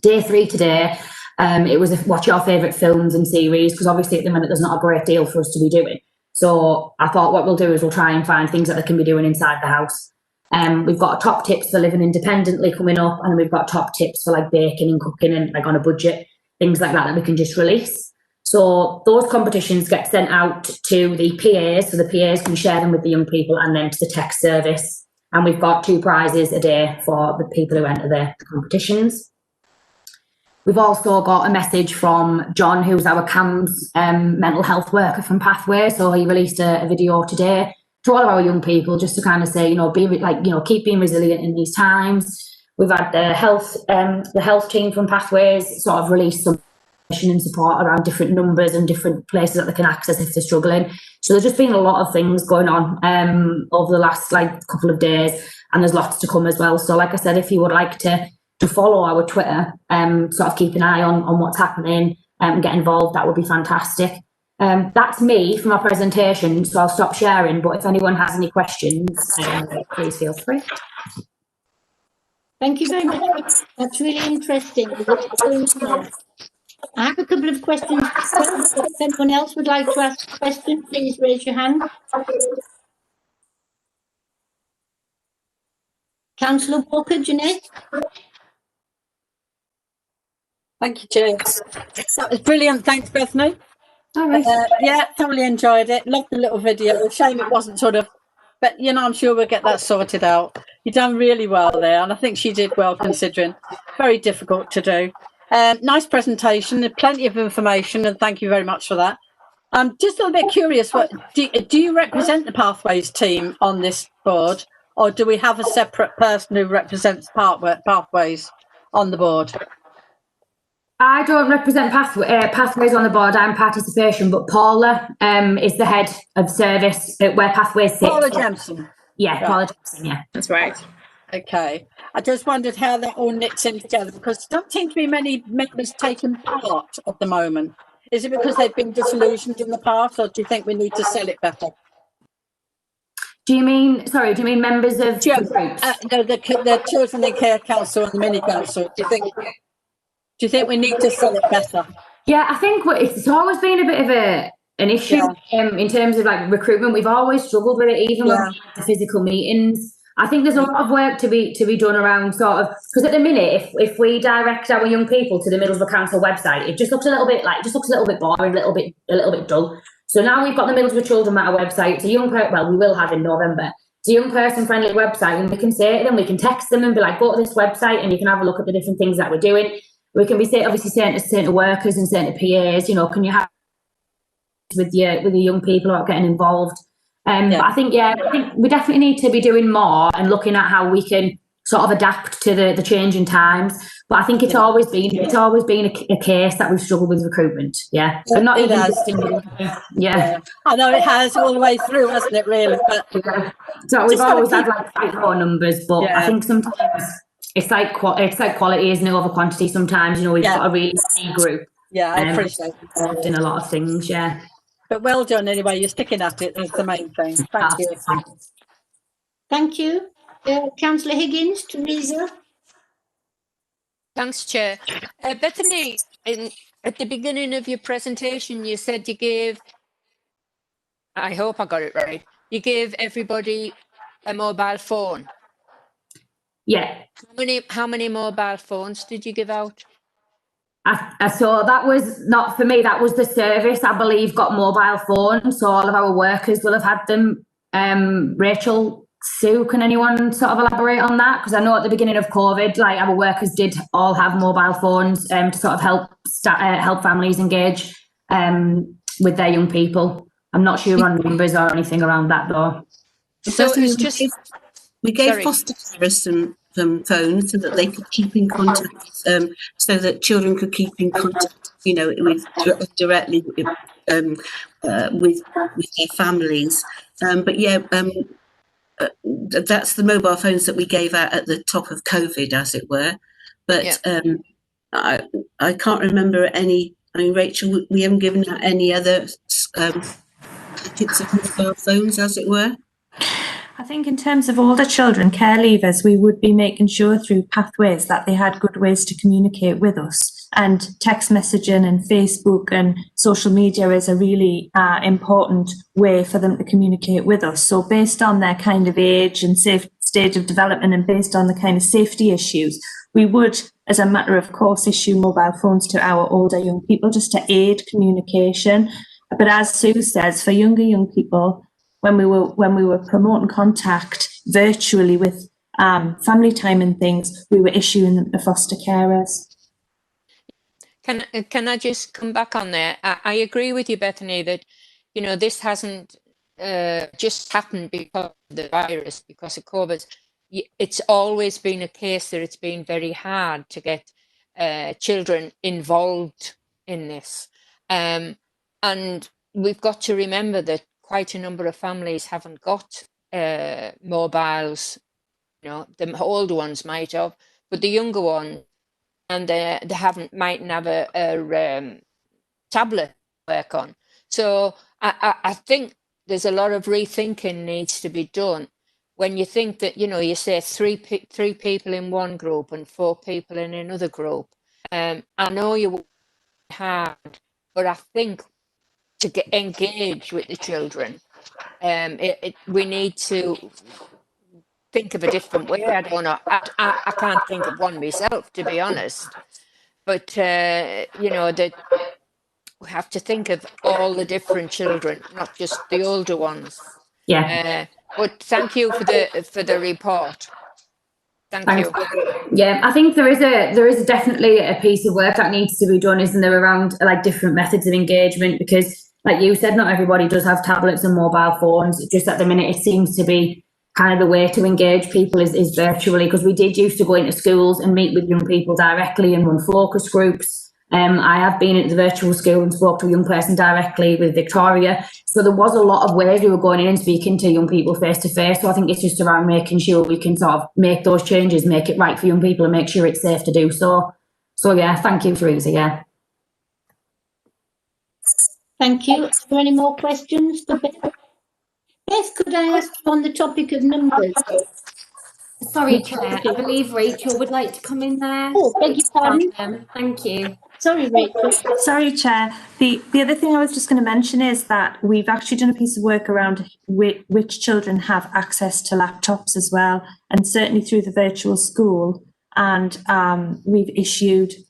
Day 3 today, it was watch your favourite films and series, because obviously at the minute there's not a great deal for us to be doing. So I thought what we'll do is we'll try and find things that they can be doing inside the house. We've got top tips for living independently coming up, and we've got top tips for like baking and cooking and like on a budget, things like that we can just release. So those competitions get sent out to the PAs, so the PAs can share them with the young people, and then to the text service and we've got 2 prizes a day for the people who enter the competitions. We've also got a message from John, who's our CAMS mental health worker from Pathway. So he released a video today to all of our young people, just to kind of say, keep being resilient in these times. We've had the health team from Pathways sort of release some information and support around different numbers and different places that they can access if they're struggling. So there's just been a lot of things going on over the last couple of days, and there's lots to come as well. So like I said, if you would like to follow our Twitter, sort of keep an eye on what's happening and get involved, that would be fantastic. That's me for my presentation, so I'll stop sharing, but if anyone has any questions, please feel free. Thank you very much. That's really interesting. I have a couple of questions. If anyone else would like to ask a question, please raise your hand. Councillor Walker, Jeanette? Thank you, James. That was brilliant. Thanks, Bethany. All right. Yeah, thoroughly enjoyed it. Loved the little video. Shame it wasn't but I'm sure we'll get that sorted out. You've done really well there, and I think she did well considering. Very difficult to do. Nice presentation, plenty of information, and thank you very much for that. I'm just a little bit curious, do you represent the Pathways team on this board, or do we have a separate person who represents Pathways on the board? I don't represent Pathways on the board. I'm participation, but Paula is the head of service where Pathways sits. Paula Jensen. Yeah, Right. Paula Jensen, yeah. That's right. Okay. I just wondered how that all knits in together, because there don't seem to be many members taking part at the moment. Is it because they've been disillusioned in the past, or do you think we need to sell it better? Do you mean members of the groups? No, the Children in Care Council and the Mini Council. Do you think we need to sell it better? Yeah, I think it's always been a bit of an issue in terms of recruitment. We've always struggled with it, even when we have the physical meetings. I think there's a lot of work to be done around sort of, because at the minute, if we direct our young people to the Middlesbrough Council website, it just looks a little bit boring, a little bit dull. So now we've got the Middlesbrough Children Matter website. It's a young we will have in November. It's a young person friendly website, and we can say to them, we can text them and be like, go to this website and you can have a look at the different things that we're doing. We can be obviously saying to workers and saying to PAs, can you have with the young people about getting involved? But I think we definitely need to be doing more and looking at how we can sort of adapt to the changing times. But I think it's always been a case that we've struggled with recruitment. Yeah, but not even just yeah. I know it has all the way through, hasn't it? Really, but so we've always had quite low numbers, but I think sometimes it's like quality isn't over quantity. Sometimes we've got a really key group. Yeah, I appreciate it. In a lot of things. Yeah. But well done anyway. You're sticking at it. That's the main thing. Thank you. Thank you. Councillor Higgins, Teresa. Thanks, Chair. Bethany, at the beginning of your presentation, you said you gave, I hope I got it right, you gave everybody a mobile phone. Yeah. How many mobile phones did you give out? So that was not for me, that was the service, I believe, got mobile phones. So all of our workers will have had them. Rachel, Sue, can anyone sort of elaborate on that? Because I know at the beginning of COVID, our workers did all have mobile phones to sort of help families engage with their young people. I'm not sure on numbers or anything around that though. So it was just... We gave foster carers some phones so that they could keep in contact, so that children could keep in contact, directly with their families. That's the mobile phones that we gave out at the top of COVID, as it were. But I can't remember any. I mean, Rachel, we haven't given out any other packets of mobile phones, as it were. I think in terms of older children, care leavers, we would be making sure through Pathways that they had good ways to communicate with us. And text messaging and Facebook and social media is a really important way for them to communicate with us. So based on their kind of age and safe stage of development and based on the kind of safety issues, we would, as a matter of course, issue mobile phones to our older young people just to aid communication. But as Sue says, for younger young people, when we were promoting contact, virtually with family time and things, we were issuing them to foster carers. Can I just come back on there? I agree with you, Bethany, that, you know, this hasn't just happened because of the virus, because of COVID. It's always been a case that it's been very hard to get children involved in this. And we've got to remember that quite a number of families haven't got mobiles. You know, the older ones might have, but the younger ones, and they mightn't have a tablet to work on. So I think there's a lot of rethinking needs to be done. When you think that, you know, you say three people in one group and 4 people in another group. I know you work hard, but I think to get engaged with the children, we need to think of a different way. I don't know. I can't think of one myself, to be honest. But you know, that we have to think of all the different children, not just the older ones. Yeah. But thank you for the report. Thank you. Yeah, I think there is definitely a piece of work that needs to be done, isn't there, around like different methods of engagement, because like you said, not everybody does have tablets and mobile phones. Just at the minute, it seems to be kind of the way to engage people is virtually, because we did used to go into schools and meet with young people directly and run focus groups. I have been at the virtual school and spoke to a young person directly with Victoria. So there was a lot of ways we were going in and speaking to young people face to face. So I think it's just around making sure we can sort of make those changes, make it right for young people and make sure it's safe to do so. So yeah, thank you, Teresa, yeah. Thank you. Are there any more questions for Beth? Beth, could I ask you on the topic of numbers? Sorry, Chair, I believe Rachel would like to come in there. Oh, beg your pardon. Thank you. Sorry, Rachel. Sorry, Chair. The other thing I was just going to mention is that we've actually done a piece of work around which children have access to laptops as well, and certainly through the virtual school. And we've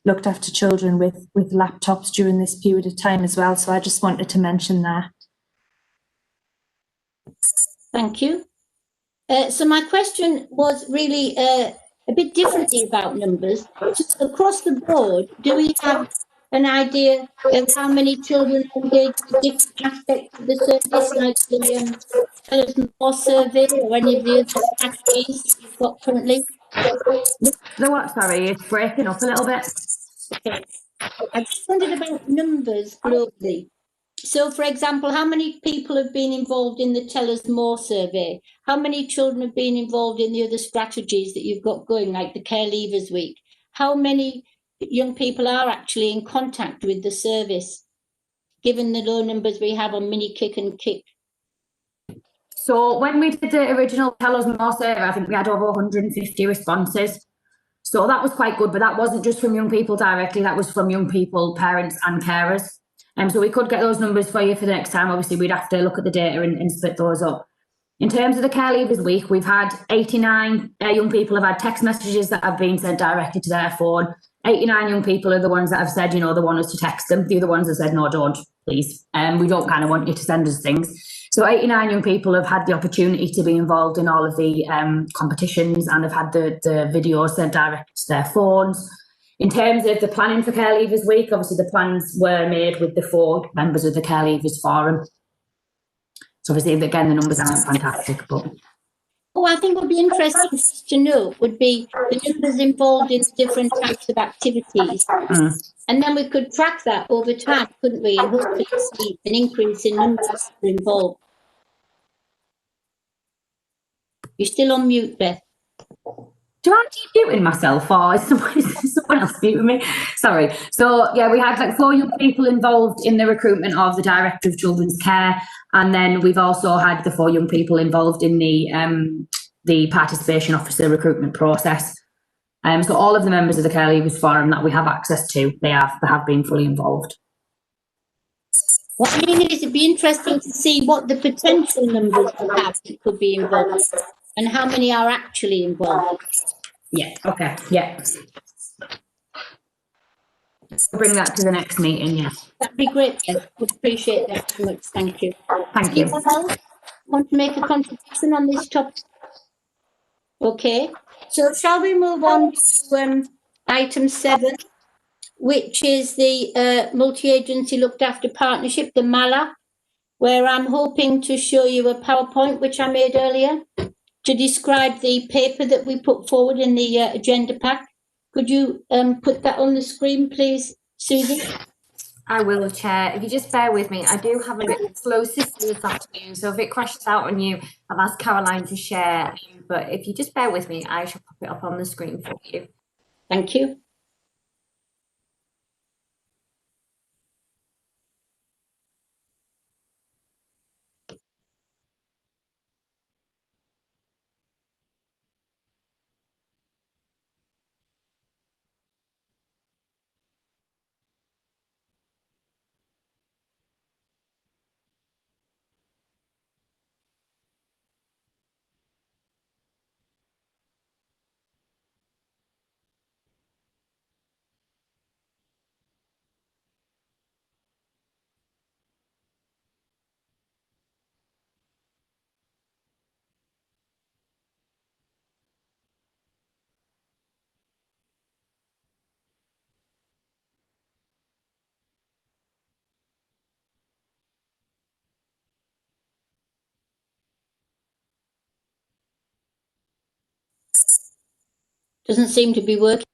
looked after children with laptops during this period of time as well. So I just wanted to mention that. Thank you. So my question was really a bit differently about numbers. Just across the board, do we have an idea of how many children engage with different aspects of the service, like the Tell Us More survey or any of the other strategies you've got currently? The what, sorry, it's breaking up a little bit. Okay. I just wondered about numbers globally. So, for example, how many people have been involved in the Tell Us More survey? How many children have been involved in the other strategies that you've got going, like the Care Leavers Week? How many young people are actually in contact with the service, given the low numbers we have on Mini Kick and Kick? So when we did the original Tell Us More survey, I think we had over 150 responses. So that was quite good, but that wasn't just from young people directly, that was from young people, parents and carers. So we could get those numbers for you for the next time. Obviously, we'd have to look at the data and split those up. In terms of the Care Leavers Week, we've had 89 young people have had text messages that have been sent directly to their phone. 89 young people are the ones that have said, you know, they want us to text them. The other ones have said, no, don't, please. We don't kind of want you to send us things. So 89 young people have had the opportunity to be involved in all of the competitions and have had the videos sent directly to their phones. In terms of the planning for Care Leavers Week, obviously the plans were made with the 4 members of the Care Leavers Forum. So obviously, again, the numbers aren't fantastic, but... Oh, I think would be interesting to know would be the numbers involved in different types of activities. And then we could track that over time, couldn't we? And hopefully see an increase in numbers involved. You're still on mute, Beth. Do I keep muting myself, or is someone else muting me? Sorry. So, yeah, we had like 4 young people involved in the recruitment of the Director of Children's Care, and then we've also had the 4 young people involved in the Participation Officer recruitment process. So all of the members of the Care Leavers Forum that we have access to, they have been fully involved. What I mean is it'd be interesting to see what the potential numbers we have that could be involved and how many are actually involved. Yeah, okay, yeah. We'll bring that to the next meeting, yeah. That'd be great, Beth. Would appreciate that very much. Thank you. Thank you. Anyone else want to make a contribution on this topic? Okay, so shall we move on to item 7, which is the multi-agency looked after partnership, the MALA, where I'm hoping to show you a PowerPoint, which I made earlier, to describe the paper that we put forward in the agenda pack. Could you put that on the screen, please, Susie? I will, Chair. If you just bear with me, I do have a bit of a slow system this afternoon, so if it crashes out on you, I've asked Caroline to share. But if you just bear with me, I shall pop it up on the screen for you. Thank you. Doesn't seem to be working.